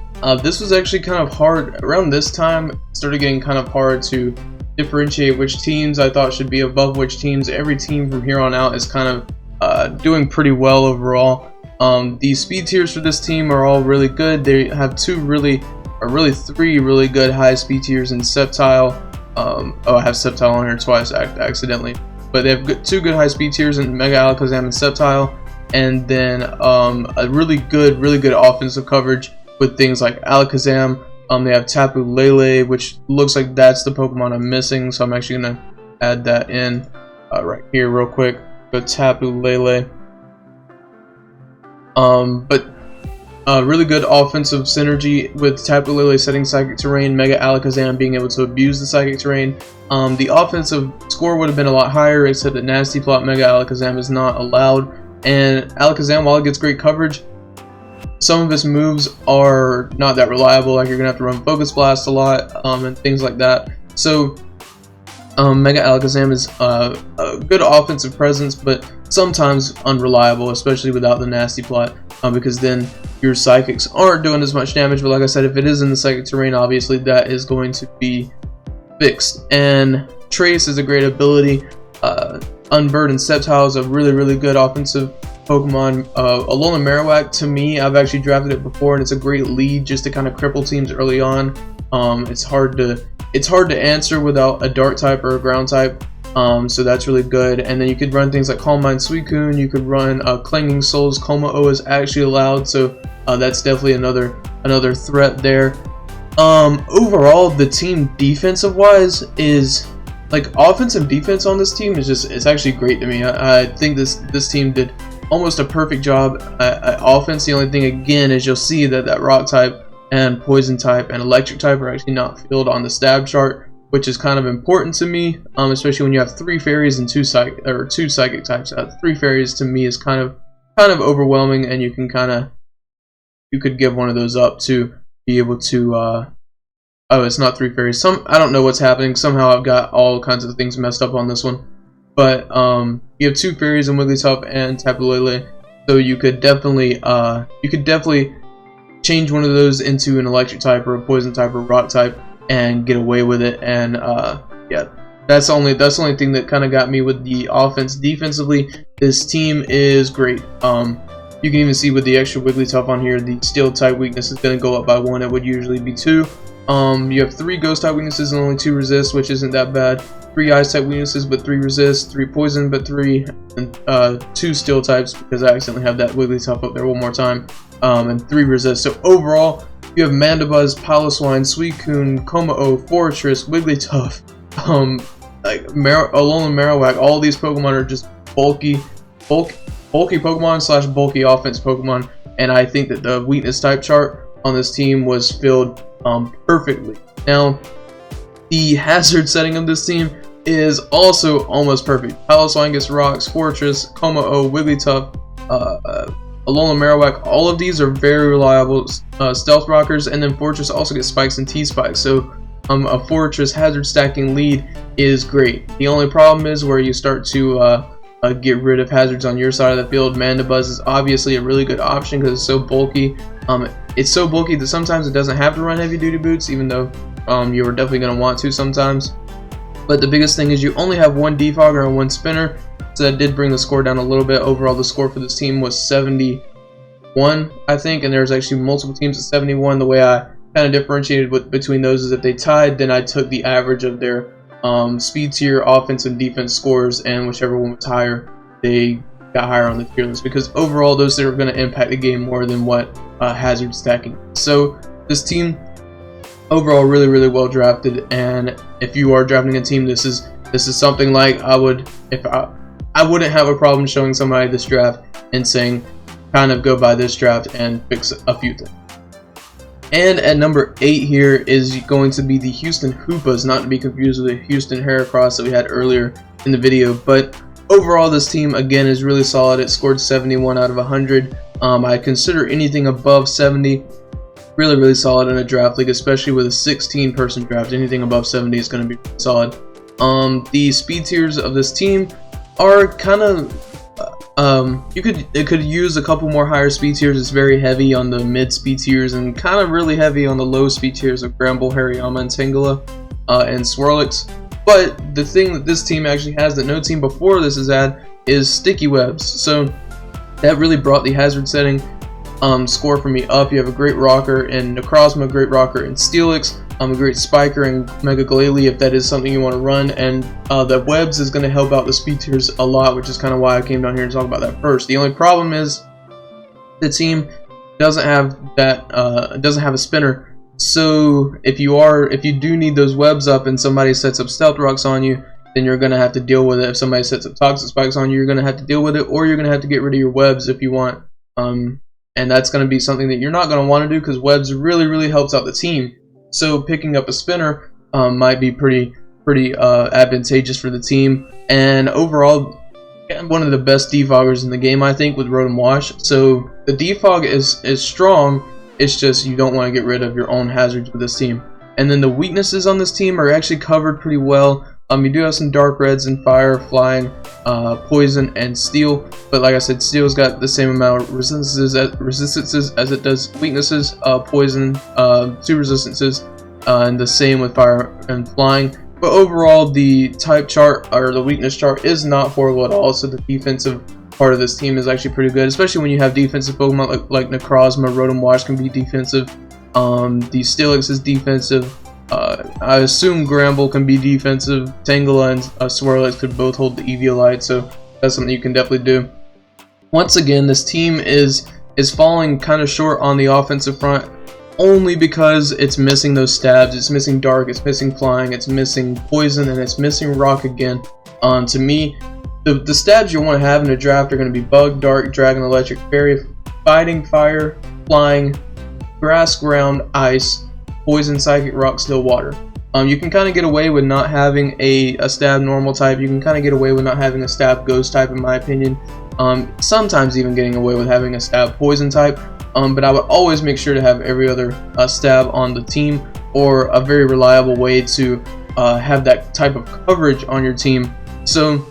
this was actually kind of hard around this time. It started getting kind of hard to differentiate which teams I thought should be above which teams. Every team from here on out is kind of doing pretty well overall. The speed tiers for this team are all really good. They have three really good high speed tiers in Sceptile. Oh, I have Sceptile on here twice accidentally, but they have 2 good high speed tiers in Mega Alakazam and Sceptile, and then a really good offensive coverage with things like Alakazam. They have Tapu Lele, which looks like that's the Pokemon I'm missing, so I'm actually gonna add that in right here real quick. But Tapu Lele. Really good offensive synergy with Tapu Lele setting Psychic Terrain, Mega Alakazam being able to abuse the Psychic Terrain. The offensive score would have been a lot higher, except that Nasty Plot Mega Alakazam is not allowed. And Alakazam, while it gets great coverage, some of its moves are not that reliable, like you're going to have to run Focus Blast a lot, and things like that. So Mega Alakazam is a good offensive presence, but sometimes unreliable, especially without the Nasty Plot, because then your Psychics aren't doing as much damage. But like I said, if it is in the Psychic Terrain, obviously that is going to be fixed. And Trace is a great ability. Unburdened Sceptile is a really good offensive Pokemon. Alolan Marowak, to me, I've actually drafted it before, and it's a great lead just to kind of cripple teams early on. It's hard to answer without a Dark type or a Ground type, so that's really good. And then you could run things like Calm Mind Suicune. You could run Clanging Souls. Coma-O is actually allowed, so that's definitely another threat there. Overall, the team defensive wise is like offense and defense on this team is it's actually great to me. I think this team did almost a perfect job at offense. The only thing again is you'll see that Rock type and Poison type and Electric type are actually not filled on the stab chart, which is kind of important to me, especially when you have 3 fairies and 2 psychic types. 3 fairies to me is kind of overwhelming, and you could give one of those up to be able to. Oh, it's not 3 fairies. I don't know what's happening. Somehow I've got all kinds of things messed up on this one. But you have 2 fairies in Wigglytuff and Tapu Lele, so you could definitely change one of those into an Electric type or a Poison type or Rock type and get away with it. And yeah, that's the only thing that kind of got me with the offense. Defensively, this team is great. You can even see with the extra Wigglytuff on here, the Steel type weakness is going to go up by 1. It would usually be 2. You have 3 Ghost type weaknesses and only 2 resist, which isn't that bad. 3 Ice type weaknesses but 3 resist, 3 Poison but 3, and 2 Steel types, because I accidentally have that Wigglytuff up there one more time, and 3 resist. So overall, you have Mandibuzz, Piloswine, Suicune, Coma-O, Fortress, Wigglytuff, Alolan Marowak. All these Pokemon are just bulky Pokemon / bulky offense Pokemon, and I think that the weakness type chart on this team was filled perfectly. Now, the hazard setting of this team is also almost perfect. Piloswine gets Rocks, Fortress, Coma-O, Wigglytuff, Alolan Marowak. All of these are very reliable Stealth Rockers, and then Fortress also gets Spikes and T-Spikes. So a Fortress hazard stacking lead is great. The only problem is where you start to get rid of hazards on your side of the field. Mandibuzz is obviously a really good option because it's so bulky. It's so bulky that sometimes it doesn't have to run heavy duty boots, even though you are definitely going to want to sometimes. But the biggest thing is you only have 1 Defogger and 1 Spinner, so that did bring the score down a little bit. Overall, the score for this team was 71, I think, and there's actually multiple teams at 71. The way I kind of differentiated between those is if they tied, then I took the average of their speed tier, offense, and defense scores, and whichever one was higher, they got higher on the tier list, because overall those are going to impact the game more than what hazard stacking. So this team overall really well drafted, and if you are drafting a team, this is something like I wouldn't have a problem showing somebody this draft and saying kind of go by this draft and fix a few things. And at number 8 here is going to be the Houston Hoopas, not to be confused with the Houston Heracross that we had earlier in the video. But overall, this team again is really solid. It scored 71 out of 100. I consider anything above 70 really solid in a draft league, especially with a 16-person draft. Anything above 70 is going to be solid. The speed tiers of this team are kind of it could use a couple more higher speed tiers. It's very heavy on the mid speed tiers and kind of really heavy on the low speed tiers of Gramble, Hariyama, and Tangela, and Swirlix. But the thing that this team actually has that no team before this has had is sticky webs. So that really brought the hazard setting score for me up. You have a great rocker in Necrozma, great rocker in Steelix, a great spiker in Mega Glalie if that is something you want to run, and the webs is going to help out the speed tiers a lot, which is kind of why I came down here to talk about that first. The only problem is the team doesn't have that doesn't have a spinner. So if you do need those webs up and somebody sets up Stealth Rocks on you, then you're going to have to deal with it. If somebody sets up Toxic Spikes on you, you're going to have to deal with it, or you're going to have to get rid of your webs if you want. And that's going to be something that you're not going to want to do, because webs really helps out the team. So picking up a spinner might be pretty advantageous for the team. And overall, one of the best defoggers in the game, I think, with Rotom Wash. So the defog is strong. It's just you don't want to get rid of your own hazards with this team. And then the weaknesses on this team are actually covered pretty well. You do have some dark reds and fire, flying, poison, and steel. But like I said, steel's got the same amount of resistances as it does weaknesses. Poison, 2 resistances, and the same with fire and flying. But overall, the type chart or the weakness chart is not horrible at all. So the defensive part of this team is actually pretty good, especially when you have defensive Pokemon like Necrozma. Rotom Wash can be defensive. The Steelix is defensive. I assume Gramble can be defensive. Tangela and Swirlix could both hold the Eviolite, so that's something you can definitely do. Once again, this team is falling kind of short on the offensive front, only because it's missing those stabs. It's missing Dark, it's missing Flying, it's missing Poison, and it's missing Rock again. To me, the stabs you want to have in a draft are going to be Bug, Dark, Dragon, Electric, Fairy, Fighting, Fire, Flying, Grass, Ground, Ice, Poison, Psychic, Rock, Still, Water. You can kind of get away with not having a stab normal type. You can kind of get away with not having a stab ghost type, in my opinion. Sometimes even getting away with having a stab poison type. But I would always make sure to have every other stab on the team, or a very reliable way to have that type of coverage on your team. So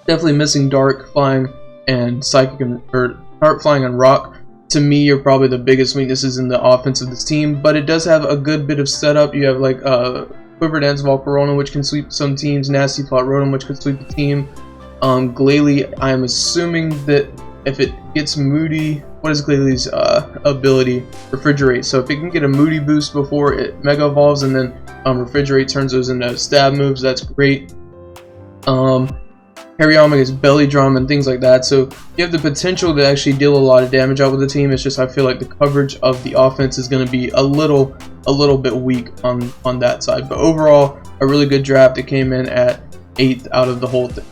definitely missing Dark, Flying, and Psychic, or Dark, Flying, and Rock, to me, are probably the biggest weaknesses in the offense of this team. But it does have a good bit of setup. You have like Quiver Dance Volcarona, which can sweep some teams, Nasty Plot Rotom, which could sweep the team. Glalie, I'm assuming that if it gets Moody, what is Glalie's ability? Refrigerate. So if it can get a Moody boost before it Mega Evolves, and then Refrigerate turns those into stab moves, that's great. Hariyama gets Belly Drum and things like that, so you have the potential to actually deal a lot of damage out with the team. It's just I feel like the coverage of the offense is going to be a little bit weak on that side. But overall, a really good draft. It came in at 8th out of the whole thing.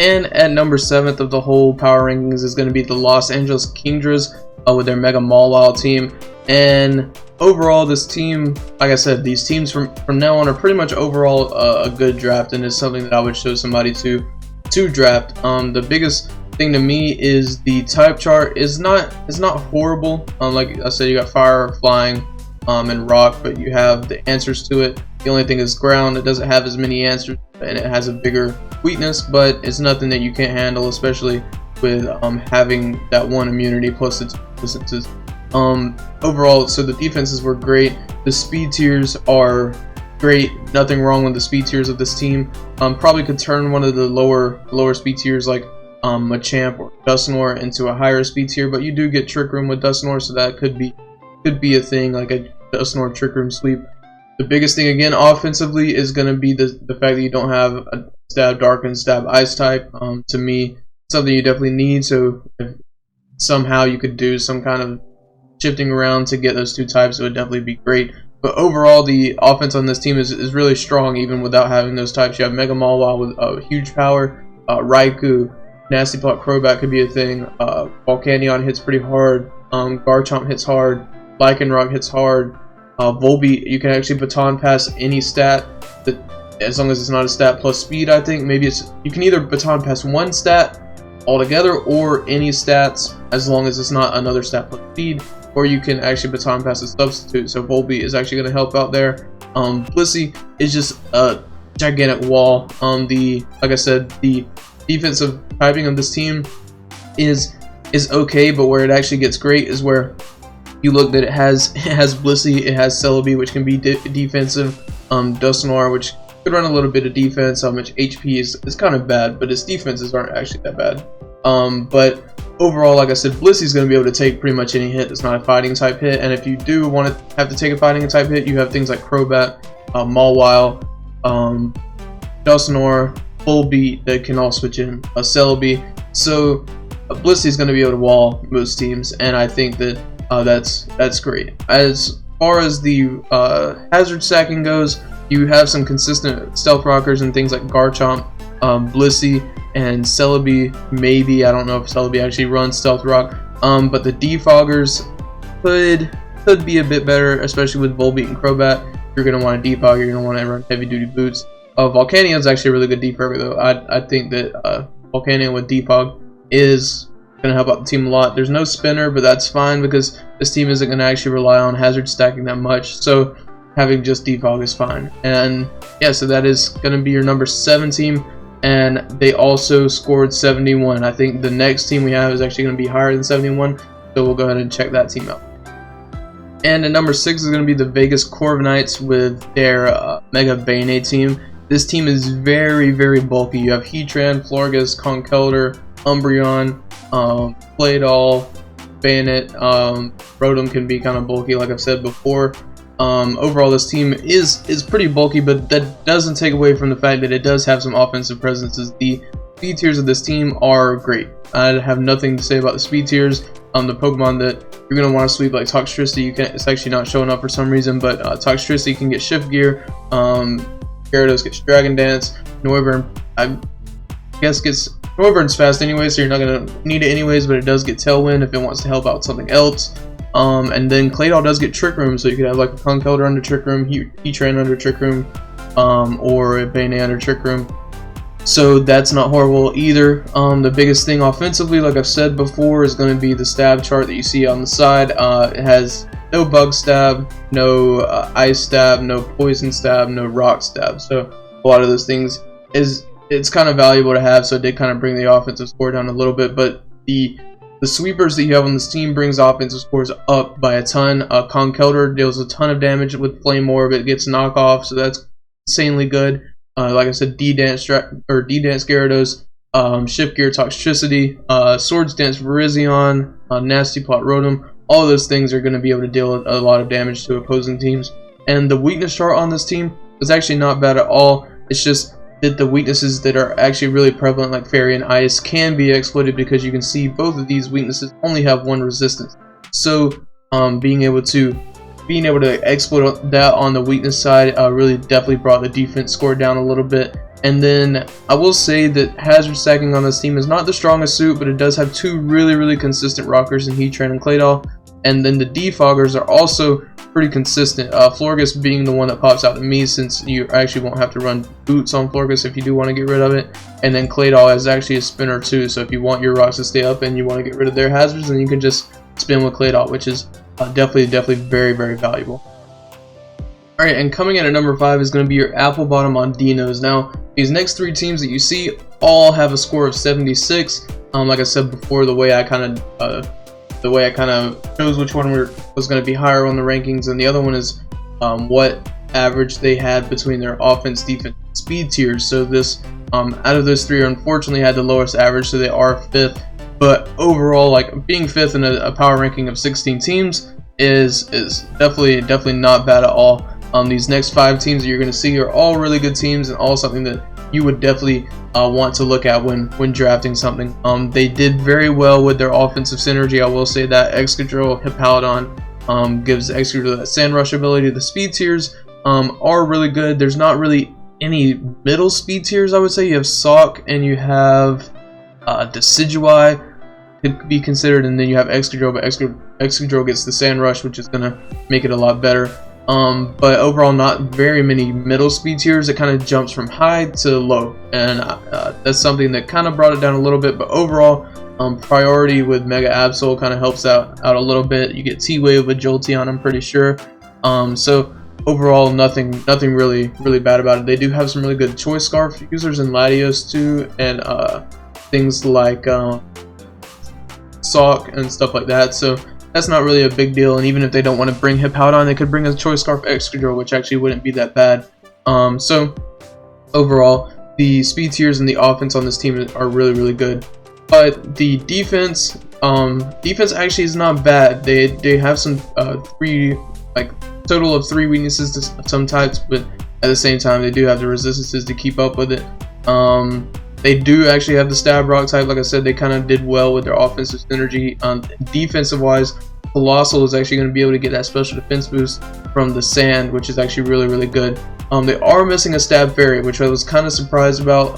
And at number 7th of the whole power rankings is going to be the Los Angeles Kingdras with their Mega Mawile team. And overall, this team, like I said, these teams from now on are pretty much overall a good draft, and it's something that I would show somebody to draft. The biggest thing to me is the type chart is not horrible. Like I said, you got Fire, Flying, and Rock, but you have the answers to it. The only thing is Ground. It doesn't have as many answers, and it has a bigger weakness, but it's nothing that you can't handle, especially with having that one immunity plus its distances. Overall, so the defenses were great. The speed tiers are great. Nothing wrong with the speed tiers of this team. Probably could turn one of the lower speed tiers like Machamp or Dusknoir into a higher speed tier, but you do get Trick Room with Dusknoir, so that could be a thing, like a Dusknoir Trick Room sweep. The biggest thing again offensively is going to be the fact that you don't have a stab dark and stab ice type. To me, something you definitely need. So if somehow you could do some kind of shifting around to get those two types, it would definitely be great. But overall, the offense on this team is really strong even without having those types. You have Mega Mawile with huge power, Raikou, Nasty Plot Crobat could be a thing, Volcanion hits pretty hard, Garchomp hits hard, Lycanroc hits hard, Volbeat, you can actually baton pass any stat, that, as long as it's not a stat plus speed. I think maybe you can either baton pass one stat altogether or any stats as long as it's not another stat plus speed, or you can actually baton pass a substitute. So Volbeat is actually going to help out there. Blissey is just a gigantic wall. Like I said, the defensive typing of this team is okay, but where it actually gets great is where you look that it has Blissey, it has Celebi, which can be defensive, Dusknoir, which could run a little bit of defense, which HP is kind of bad, but its defenses aren't actually that bad. But overall, like I said, Blissey's going to be able to take pretty much any hit that's not a fighting type hit, and if you do want to have to take a fighting type hit, you have things like Crobat, Mawile, Dusknoir, Volbeat that can all switch in, Celebi. So Blissey's going to be able to wall most teams, and I think that that's great. As far as the hazard stacking goes, you have some consistent stealth rockers and things like Garchomp, Blissey, and Celebi. Maybe, I don't know if Celebi actually runs stealth rock, but the defoggers could be a bit better, especially with Volbeat and Crobat. You're going to want to defog, you're going to want to run heavy duty boots. Volcanion is actually a really good defogger though. I think that Volcanion with defog is going to help out the team a lot. There's no spinner, but that's fine because this team isn't going to actually rely on hazard stacking that much, so having just defog is fine. And yeah, so that is going to be your number 7 team, and they also scored 71. I think the next team we have is actually going to be higher than 71, so we'll go ahead and check that team out. And at number 6 is going to be the Vegas Corviknights with their Mega Bane team. This team is very, very bulky. You have Heatran, Florges, Conkeldurr, Umbreon, Claydol, Bayonet. Rotom can be kind of bulky, like I've said before. Overall, this team is pretty bulky, but that doesn't take away from the fact that it does have some offensive presences. The speed tiers of this team are great. I have nothing to say about the speed tiers. The Pokemon that you're going to want to sweep, like Toxtricity, it's actually not showing up for some reason, but Toxtricity can get Shift Gear, Gyarados gets Dragon Dance, Noivern, I guess gets Noivern's fast anyway, so you're not going to need it anyways, but it does get Tailwind if it wants to help out something else. And then Claydol does get Trick Room, so you could have like a Conkeldurr under Trick Room, Heatran under Trick Room, or a Bayonet under Trick Room. So that's not horrible either. The biggest thing offensively, like I've said before, is going to be the stab chart that you see on the side. It has no Bug Stab, no Ice Stab, no Poison Stab, no Rock Stab. So a lot of those things it's kind of valuable to have, so it did kind of bring the offensive score down a little bit. But the sweepers that you have on this team brings offensive scores up by a ton. Conkeldurr deals a ton of damage with Flame Orb. It gets knockoff, so that's insanely good. Like I said, D-Dance Gyarados, Shift Gear Toxtricity, Swords Dance Virizion, Nasty Plot Rotom. All of those things are going to be able to deal a lot of damage to opposing teams. And the weakness chart on this team is actually not bad at all. It's just that the weaknesses that are actually really prevalent, like Fairy and Ice, can be exploited because you can see both of these weaknesses only have one resistance. So being able to exploit that on the weakness side really definitely brought the defense score down a little bit. And then I will say that hazard stacking on this team is not the strongest suit, but it does have 2 really consistent rockers in Heatran and Claydol. And then the defoggers are also pretty consistent. Florges being the one that pops out to me, since you actually won't have to run boots on Florges if you do want to get rid of it. And then Claydol is actually a spinner too, so if you want your rocks to stay up and you want to get rid of their hazards, then you can just spin with Claydol, which is definitely very valuable. Alright, and coming in at number 5 is going to be your Apple Bottom Audinos. Now, these next 3 teams that you see all have a score of 76. Like I said before, the way I kind of chose which one was going to be higher on the rankings, and the other one is what average they had between their offense, defense, speed tiers. So this, out of those 3, unfortunately had the lowest average, so they are 5th. But overall, like being 5th in a power ranking of 16 teams is definitely not bad at all. These next 5 teams that you're going to see are all really good teams and all something that you would definitely want to look at when drafting something. They did very well with their offensive synergy. I will say that Excadrill, Hippowdon gives Excadrill that Sand Rush ability. The speed tiers are really good. There's not really any middle speed tiers, I would say. You have Sawk and you have Decidueye could be considered, and then you have Excadrill, but Excadrill gets the Sand Rush, which is going to make it a lot better. But overall, not very many middle speed tiers. It kind of jumps from high to low, and that's something that kind of brought it down a little bit. But overall, priority with Mega Absol kind of helps out a little bit. You get T-Wave with Jolteon, I'm pretty sure. So overall, nothing really bad about it. They do have some really good Choice Scarf users in Latios too, and things like Sawk and stuff like that. So that's not really a big deal, and even if they don't want to bring Hippowdon, they could bring a Choice Scarf Excadrill, which actually wouldn't be that bad. So overall, the speed tiers and the offense on this team are really good. But the defense actually is not bad. They have some total of 3 weaknesses to some types, but at the same time they do have the resistances to keep up with it. They do actually have the Stab Rock type. Like I said, they kind of did well with their offensive synergy. Defensive wise, Colossal is actually going to be able to get that special defense boost from the Sand, which is actually really good. They are missing a Stab Fairy, which I was kind of surprised about.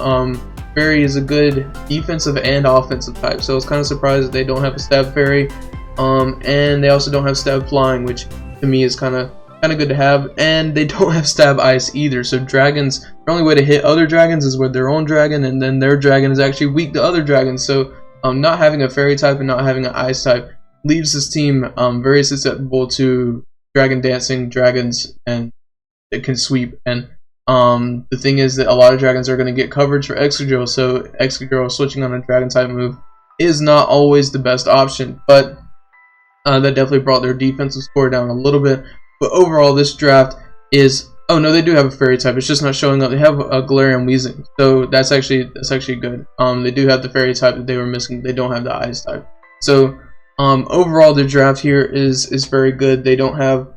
Fairy is a good defensive and offensive type, so I was kind of surprised that they don't have a Stab Fairy. And they also don't have Stab Flying, which to me is kind of good to have, and they don't have Stab Ice either. So dragons, the only way to hit other dragons is with their own dragon, and then their dragon is actually weak to other dragons. So not having a fairy type and not having an ice type leaves this team very susceptible to dragon dancing dragons, and it can sweep. And the thing is that a lot of dragons are going to get coverage for Excadrill, so Excadrill switching on a dragon type move is not always the best option, but that definitely brought their defensive score down a little bit. But overall, this draft is... Oh no, they do have a fairy type. It's just not showing up. They have a Galarian Weezing, so that's actually good. They do have the fairy type that they were missing. They don't have the ice type. So overall, the draft here is very good. They don't have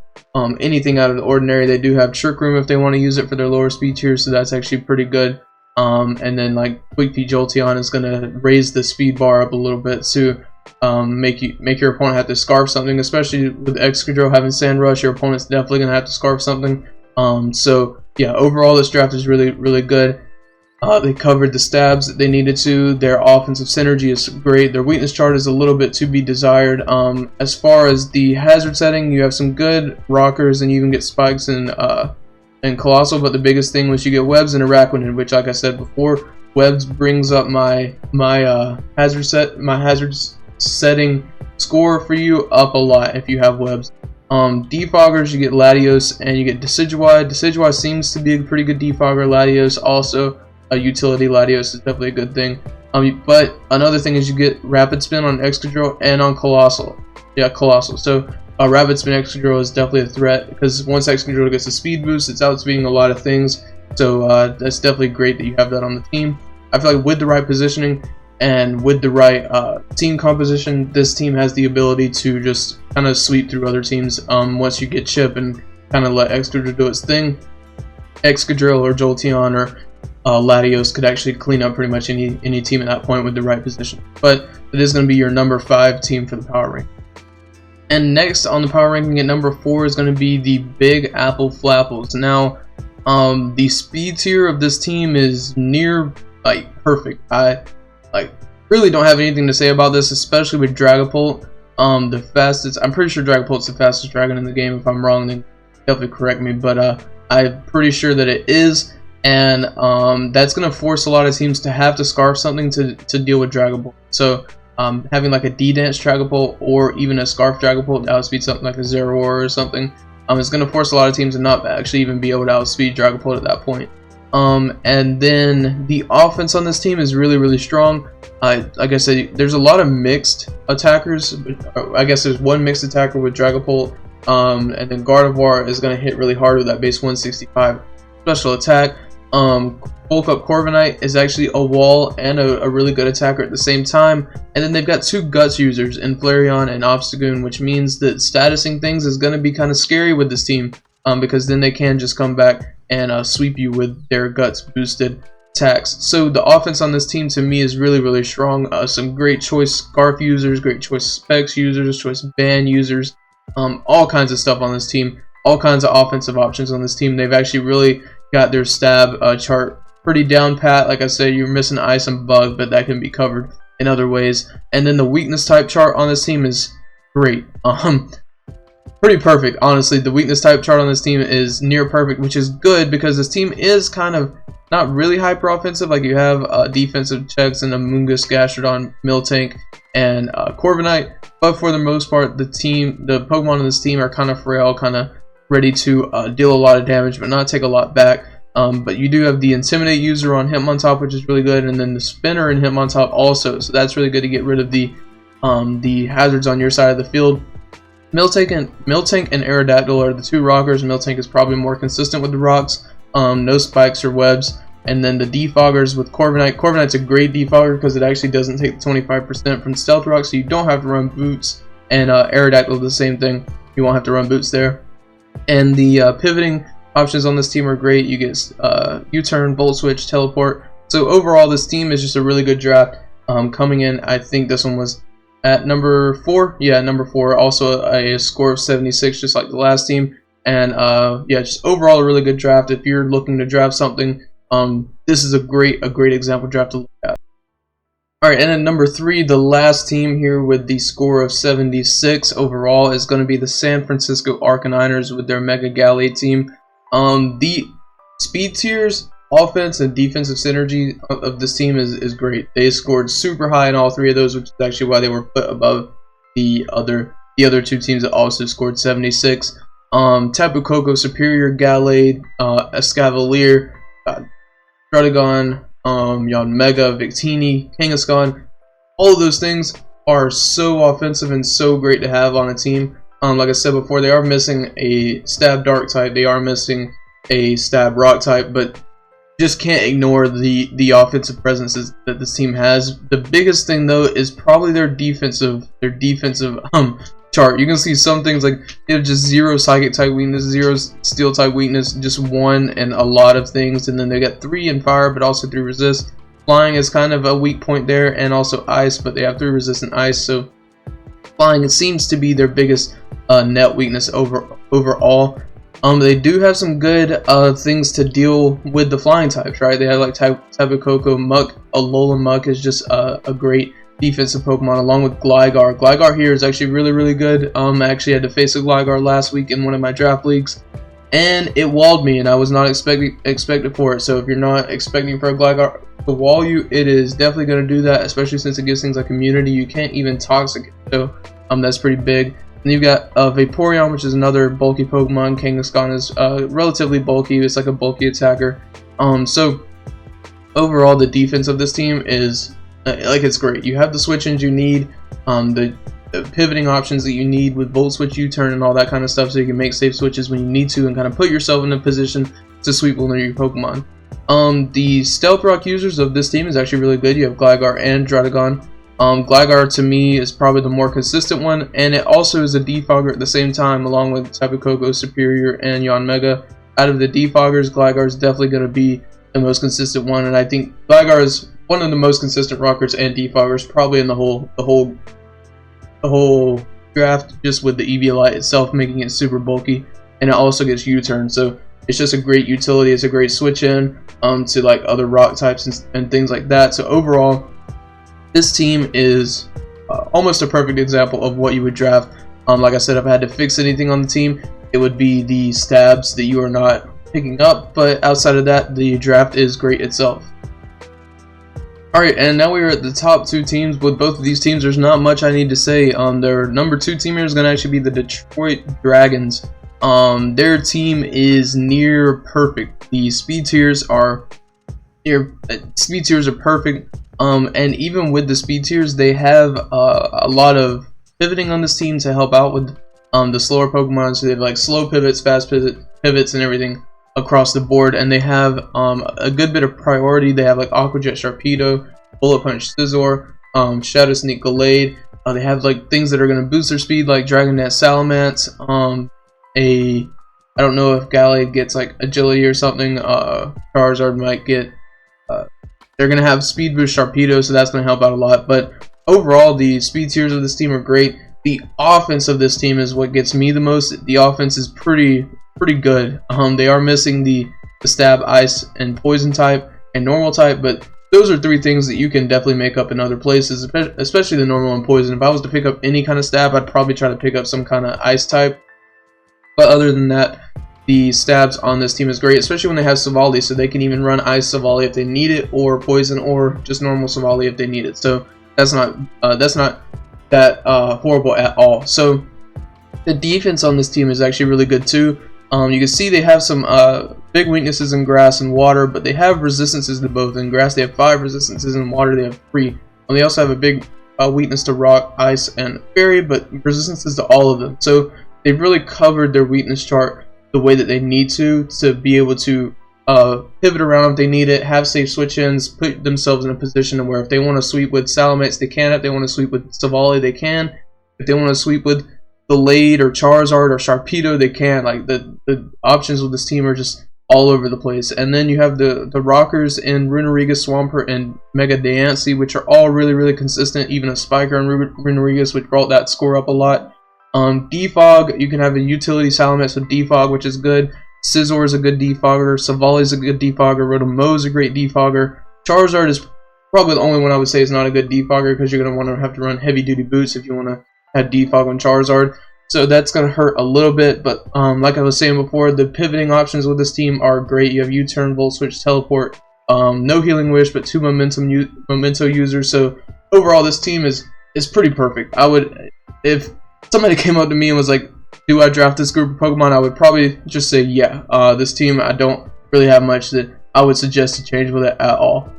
anything out of the ordinary. They do have Trick Room if they want to use it for their lower speed tiers, so that's actually pretty good. And then like Quick P Jolteon is going to raise the speed bar up a little bit to make your opponent have to scarf something, especially with Excadrill having Sand Rush. Your opponent's definitely gonna have to scarf something. So yeah, overall this draft is really good. They covered the stabs that they needed to. Their offensive synergy is great. Their weakness chart is a little bit to be desired. As far as the hazard setting, you have some good rockers, and you even get spikes and Colossal. But the biggest thing was you get webs and Araquanid, which, like I said before, webs brings up my hazard setting score for you up a lot if you have webs. Defoggers, you get Latios and you get Decidueye. Decidueye seems to be a pretty good defogger. Latios also a utility. Latios is definitely a good thing. But another thing is you get Rapid Spin on Excadrill and on Colossal. Yeah, Colossal. So Rapid Spin Excadrill is definitely a threat, because once Excadrill gets a speed boost, it's outspeeding a lot of things. So that's definitely great that you have that on the team. I feel like with the right positioning and with the right team composition, this team has the ability to just kind of sweep through other teams once you get Chip and kind of let Excadrill do its thing. Excadrill or Jolteon or Latios could actually clean up pretty much any team at that point with the right position. But it is going to be your number 5 team for the power rank. And next on the power ranking at number 4 is going to be the Big Apple Flapples. Now, the speed tier of this team is near perfect. I really don't have anything to say about this, especially with Dragapult. The fastest, I'm pretty sure Dragapult's the fastest dragon in the game. If I'm wrong, then definitely correct me, but I'm pretty sure that it is. And that's going to force a lot of teams to have to scarf something to deal with Dragapult. So having like a D-Dance Dragapult or even a Scarf Dragapult to outspeed something like a Zeraora or something, it's going to force a lot of teams to not actually even be able to outspeed Dragapult at that point. And then the offense on this team is really strong. Like I said, there's a lot of mixed attackers. I guess there's one mixed attacker with Dragapult, and then Gardevoir is going to hit really hard with that base 165 special attack. Bulk Up Corviknight is actually a wall and a really good attacker at the same time. And then they've got 2 Guts users in Flareon and Obstagoon, which means that statusing things is going to be kind of scary with this team. because then they can just come back and sweep you with their guts boosted attacks. So the offense on this team to me is really strong. Some great choice Scarf users, great choice Specs users, choice Ban users, all kinds of stuff on this team, all kinds of offensive options on this team. They've actually really got their stab chart pretty down pat. Like I said, you're missing Ice and Bug, but that can be covered in other ways. And then the weakness type chart on this team is great. Pretty perfect, honestly. The weakness type chart on this team is near perfect, which is good because this team is kind of not really hyper offensive. Like you have defensive checks and Amoonguss, Gastrodon, Miltank, and Corviknight, but for the most part, the Pokemon on this team are kind of frail, kind of ready to deal a lot of damage, but not take a lot back. But you do have the Intimidate user on Hitmontop, which is really good, and then the Spinner in Hitmontop also. So that's really good to get rid of the hazards on your side of the field. Miltank and Aerodactyl are the two rockers. Miltank is probably more consistent with the rocks. No spikes or webs. And then the defoggers with Corviknight. Corviknight's a great defogger because it actually doesn't take the 25% from Stealth Rock, so you don't have to run boots. And Aerodactyl, the same thing. You won't have to run boots there. And the pivoting options on this team are great. You get U-turn, Volt Switch, Teleport. So overall, this team is just a really good draft. Coming in, I think this one was at number 4. Yeah, number 4. Also a score of 76, just like the last team. And yeah, just overall a really good draft. If you're looking to draft something, this is a great example draft to look at. Alright, and at number 3, the last team here with the score of 76 overall is going to be the San Francisco Arcaniners with their Mega Gallade team. The speed tiers, offense, and defensive synergy of this team is great. They scored super high in all 3 of those, which is actually why they were put above the other 2 teams that also scored 76. Tapu Koko, Superior, Gallade, Escavalier, Druddigon, Yanmega, Victini, Kangaskhan, all of those things are so offensive and so great to have on a team. Like I said before, they are missing a Stab Dark type, they are missing a Stab Rock type, but just can't ignore the offensive presences that this team has. The biggest thing though is probably their defensive chart. You can see some things like they have just 0 Psychic type weakness, 0 Steel type weakness, just 1 and a lot of things, and then they got 3 in Fire but also 3 resist. Flying is kind of a weak point there, and also Ice, but they have 3 resistant Ice, so Flying, it seems to be their biggest net weakness overall. They do have some good things to deal with the flying types, right? They have like Tapu Koko, Muck. Alola Muck is just a great defensive Pokemon, along with Gligar. Gligar here is actually really good. I actually had to face a Gligar last week in one of my draft leagues, and it walled me, and I was not expected for it. So if you're not expecting for a Gligar to wall you, it is definitely going to do that, especially since it gives things like immunity. You can't even Toxic it, so that's pretty big. And you've got Vaporeon, which is another bulky Pokemon. Kangaskhan is relatively bulky. It's like a bulky attacker. So overall, the defense of this team is it's great. You have the switch-ins you need, the pivoting options that you need with Volt Switch, U-turn, and all that kind of stuff, so you can make safe switches when you need to and kind of put yourself in a position to sweep one of your Pokemon. The Stealth Rock users of this team is actually really good. You have Gligar and Druddigon. Gligar to me is probably the more consistent one, and it also is a defogger at the same time, along with Tapu Koko, Superior, and Yanmega. Out of the defoggers, Gligar is definitely going to be the most consistent one, and I think Gligar is one of the most consistent rockers and defoggers probably in the whole draft, just with the Eviolite itself making it super bulky, and it also gets U-turn, so it's just a great utility. It's a great switch in to like other rock types and things like that. So overall, this team is almost a perfect example of what you would draft. Like I said, if I had to fix anything on the team, it would be the stabs that you are not picking up, but outside of that, the draft is great itself. Alright, and now we are at the top 2 teams. With both of these teams, there's not much I need to say. Their number 2 team here is going to actually be the Detroit Dragons. Their team is near perfect. The speed tiers are perfect. And even with the speed tiers, they have a lot of pivoting on this team to help out with the slower Pokemon. So they have like slow pivots, fast pivots, and everything across the board. And they have a good bit of priority. They have like Aqua Jet Sharpedo, Bullet Punch Scizor, Shadow Sneak Gallade. They have like things that are going to boost their speed, like Dragon Dance Salamence, a I don't know if Gallade gets like agility or something. Charizard might get. They're gonna have speed boost Sharpedo, so that's gonna help out a lot. But overall, the speed tiers of this team are great. The offense of this team is what gets me the most. The offense is pretty good. They are missing the stab, ice, and poison type and normal type, but those are three things that you can definitely make up in other places, especially the normal and poison. If I was to pick up any kind of stab, I'd probably try to pick up some kind of ice type. But other than that, the stabs on this team is great, especially when they have Savali, so they can even run ice Savali if they need it, or poison, or just normal Savali if they need it. So that's not that horrible at all. So the defense on this team is actually really good too. You can see they have some big weaknesses in grass and water, but they have resistances to both. In grass they have 5 resistances, in water they have 3. And they also have a big weakness to rock, ice, and fairy, but resistances to all of them. So they've really covered their weakness chart the way that they need to be able to pivot around if they need it, have safe switch-ins, put themselves in a position where if they want to sweep with Salamates, they can. If they want to sweep with Savali, they can. If they want to sweep with Gallade or Charizard or Sharpedo, they can. Like the options with this team are just all over the place. And then you have the rockers in Runeriga, Swampert, and Mega Diancie, which are all really consistent. Even a Spiker and Runeriga, which brought that score up a lot. Defog, you can have a utility Salamence with Defog, which is good. Scizor is a good defogger. Savali is a good defogger. Rotomo is a great defogger. Charizard is probably the only one I would say is not a good defogger, because you're going to want to have to run heavy duty boots if you want to have defog on Charizard. So that's going to hurt a little bit, but like I was saying before, the pivoting options with this team are great. You have U-turn, Volt Switch, Teleport, no Healing Wish, but 2 Memento users. So overall, this team is pretty perfect. I would, if somebody came up to me and was like, do I draft this group of Pokemon, I would probably just say yeah. This team, I don't really have much that I would suggest to change with it at all.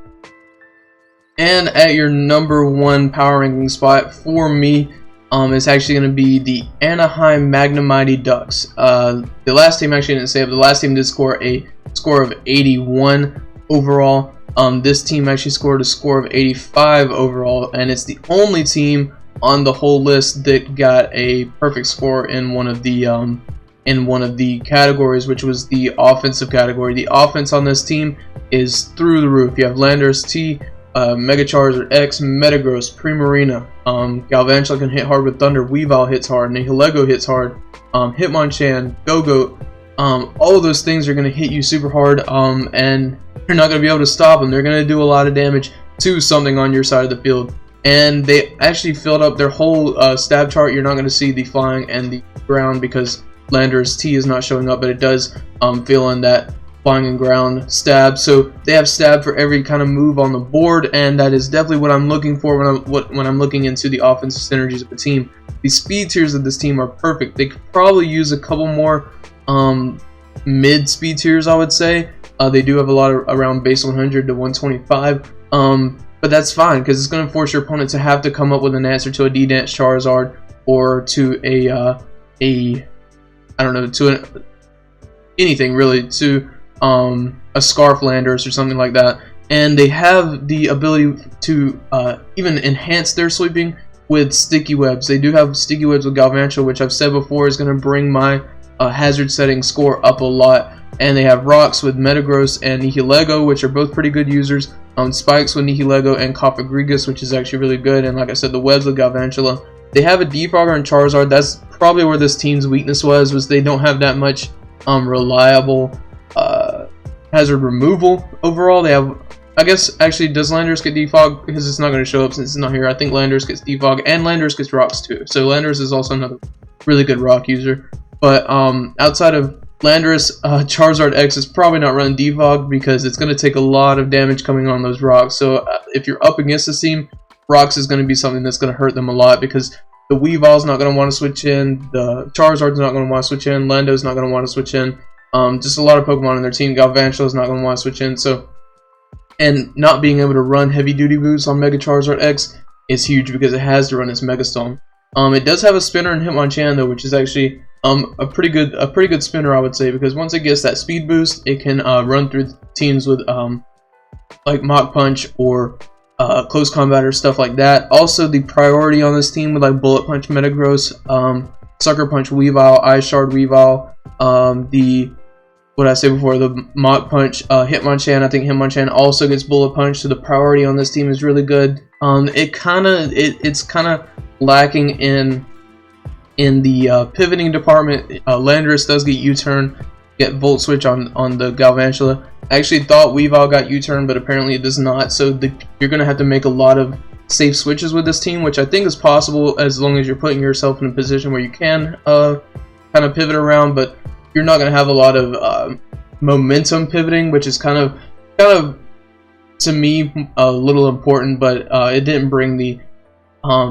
And at your #1 power ranking spot for me, it's actually going to be the Anaheim Magnemitey Ducks. The last team actually didn't say it, but the last team did score a score of 81 overall. This team actually scored a score of 85 overall, and it's the only team on the whole list that got a perfect score in one of the categories, which was the offensive category. The offense on this team is through the roof. You have Landorus T, Mega Charizard X, Metagross, Primarina, Galvantula can hit hard with Thunder, Weavile hits hard, Nihilego hits hard, Hitmonchan, Go-Goat, all of those things are going to hit you super hard, and you're not going to be able to stop them. They're going to do a lot of damage to something on your side of the field. And they actually filled up their whole stab chart. You're not going to see the flying and the ground because Landorus T is not showing up, but it does fill in that flying and ground stab. So they have stab for every kind of move on the board, and that is definitely what I'm looking for when I'm looking into the offensive synergies of the team. The speed tiers of this team are perfect. They could probably use a couple more mid speed tiers, I would say. They do have a lot of around base 100 to 125. But that's fine, because it's going to force your opponent to have to come up with an answer to a D-Dance Charizard, or to anything really, to a Scarf Landorus or something like that. And they have the ability to even enhance their sweeping with Sticky Webs. They do have Sticky Webs with Galvantula, which I've said before is going to bring my hazard setting score up a lot. And they have Rocks with Metagross and Nihilego, which are both pretty good users. Spikes with Nihilego and Cofagrigus, which is actually really good. And like I said, the Webs with Galvantula. They have a Defogger and Charizard. That's probably where this team's weakness was they don't have that much reliable hazard removal overall. They have, I guess, actually, does Landorus get Defog? Because it's not going to show up since it's not here. I think Landorus gets Defog, and Landorus gets Rocks too. So Landorus is also another really good rock user. But outside of Landorus, Charizard X is probably not running Defog because it's going to take a lot of damage coming on those rocks. So if you're up against this team, Rocks is going to be something that's going to hurt them a lot, because the Weavile's not going to want to switch in, the Charizard's not going to want to switch in, Lando's not going to want to switch in. Just a lot of Pokemon in their team. Galvantula's not going to want to switch in. So, and not being able to run heavy duty boots on Mega Charizard X is huge because it has to run its Mega Stone. It does have a spinner in Hitmonchan though, which is actually a pretty good spinner, I would say, because once it gets that speed boost, it can run through teams with like Mach Punch or Close Combat or stuff like that. Also, the priority on this team with like Bullet Punch, Metagross, Sucker Punch Weavile, Ice Shard Weavile, the what I said before, the Mach Punch Hitmonchan. I think Hitmonchan also gets Bullet Punch, so the priority on this team is really good. It's kind of lacking in the pivoting department. Landorus does get U-turn, get Volt Switch on the Galvantula. I actually thought Weavile got U-turn, but apparently it does not. So you're gonna have to make a lot of safe switches with this team, which I think is possible as long as you're putting yourself in a position where you can kind of pivot around, but you're not going to have a lot of momentum pivoting, which is kind of to me a little important, but it didn't bring the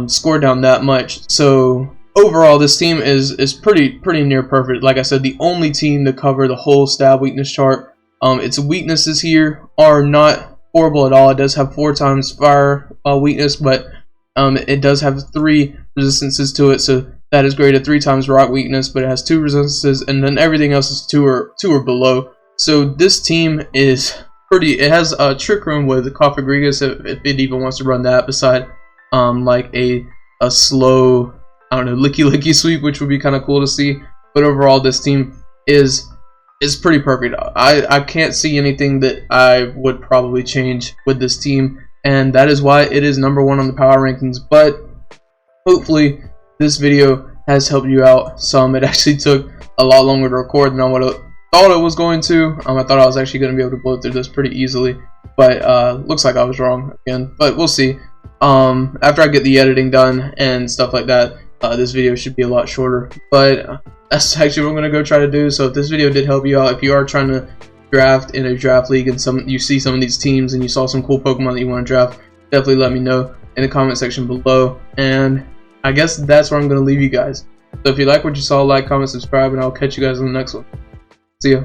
score down that much. So overall, this team is pretty near perfect. Like I said, the only team to cover the whole stab weakness chart. Its weaknesses here are not horrible at all. It does have 4 times fire weakness, but it does have 3 resistances to it, so that is graded 3 times rock weakness, but it has 2 resistances, and then everything else is 2 or below. So this team is pretty. It has a Trick Room with Cofagrigus if it even wants to run that, beside like a slow, I don't know, licky sweep, which would be kind of cool to see. But overall, this team is pretty perfect. I can't see anything that I would probably change with this team, and that is why it is #1 on the power rankings. But hopefully this video has helped you out some. It actually took a lot longer to record than I would have thought it was going to. I thought I was actually going to be able to blow through this pretty easily, but looks like I was wrong again. But we'll see. After I get the editing done and stuff like that, this video should be a lot shorter. But that's actually what I'm going to go try to do. So if this video did help you out, if you are trying to draft in a draft league and you see some of these teams and you saw some cool Pokemon that you want to draft, definitely let me know in the comment section below. And I guess that's where I'm going to leave you guys. So if you like what you saw, like, comment, subscribe, and I'll catch you guys in the next one. See ya.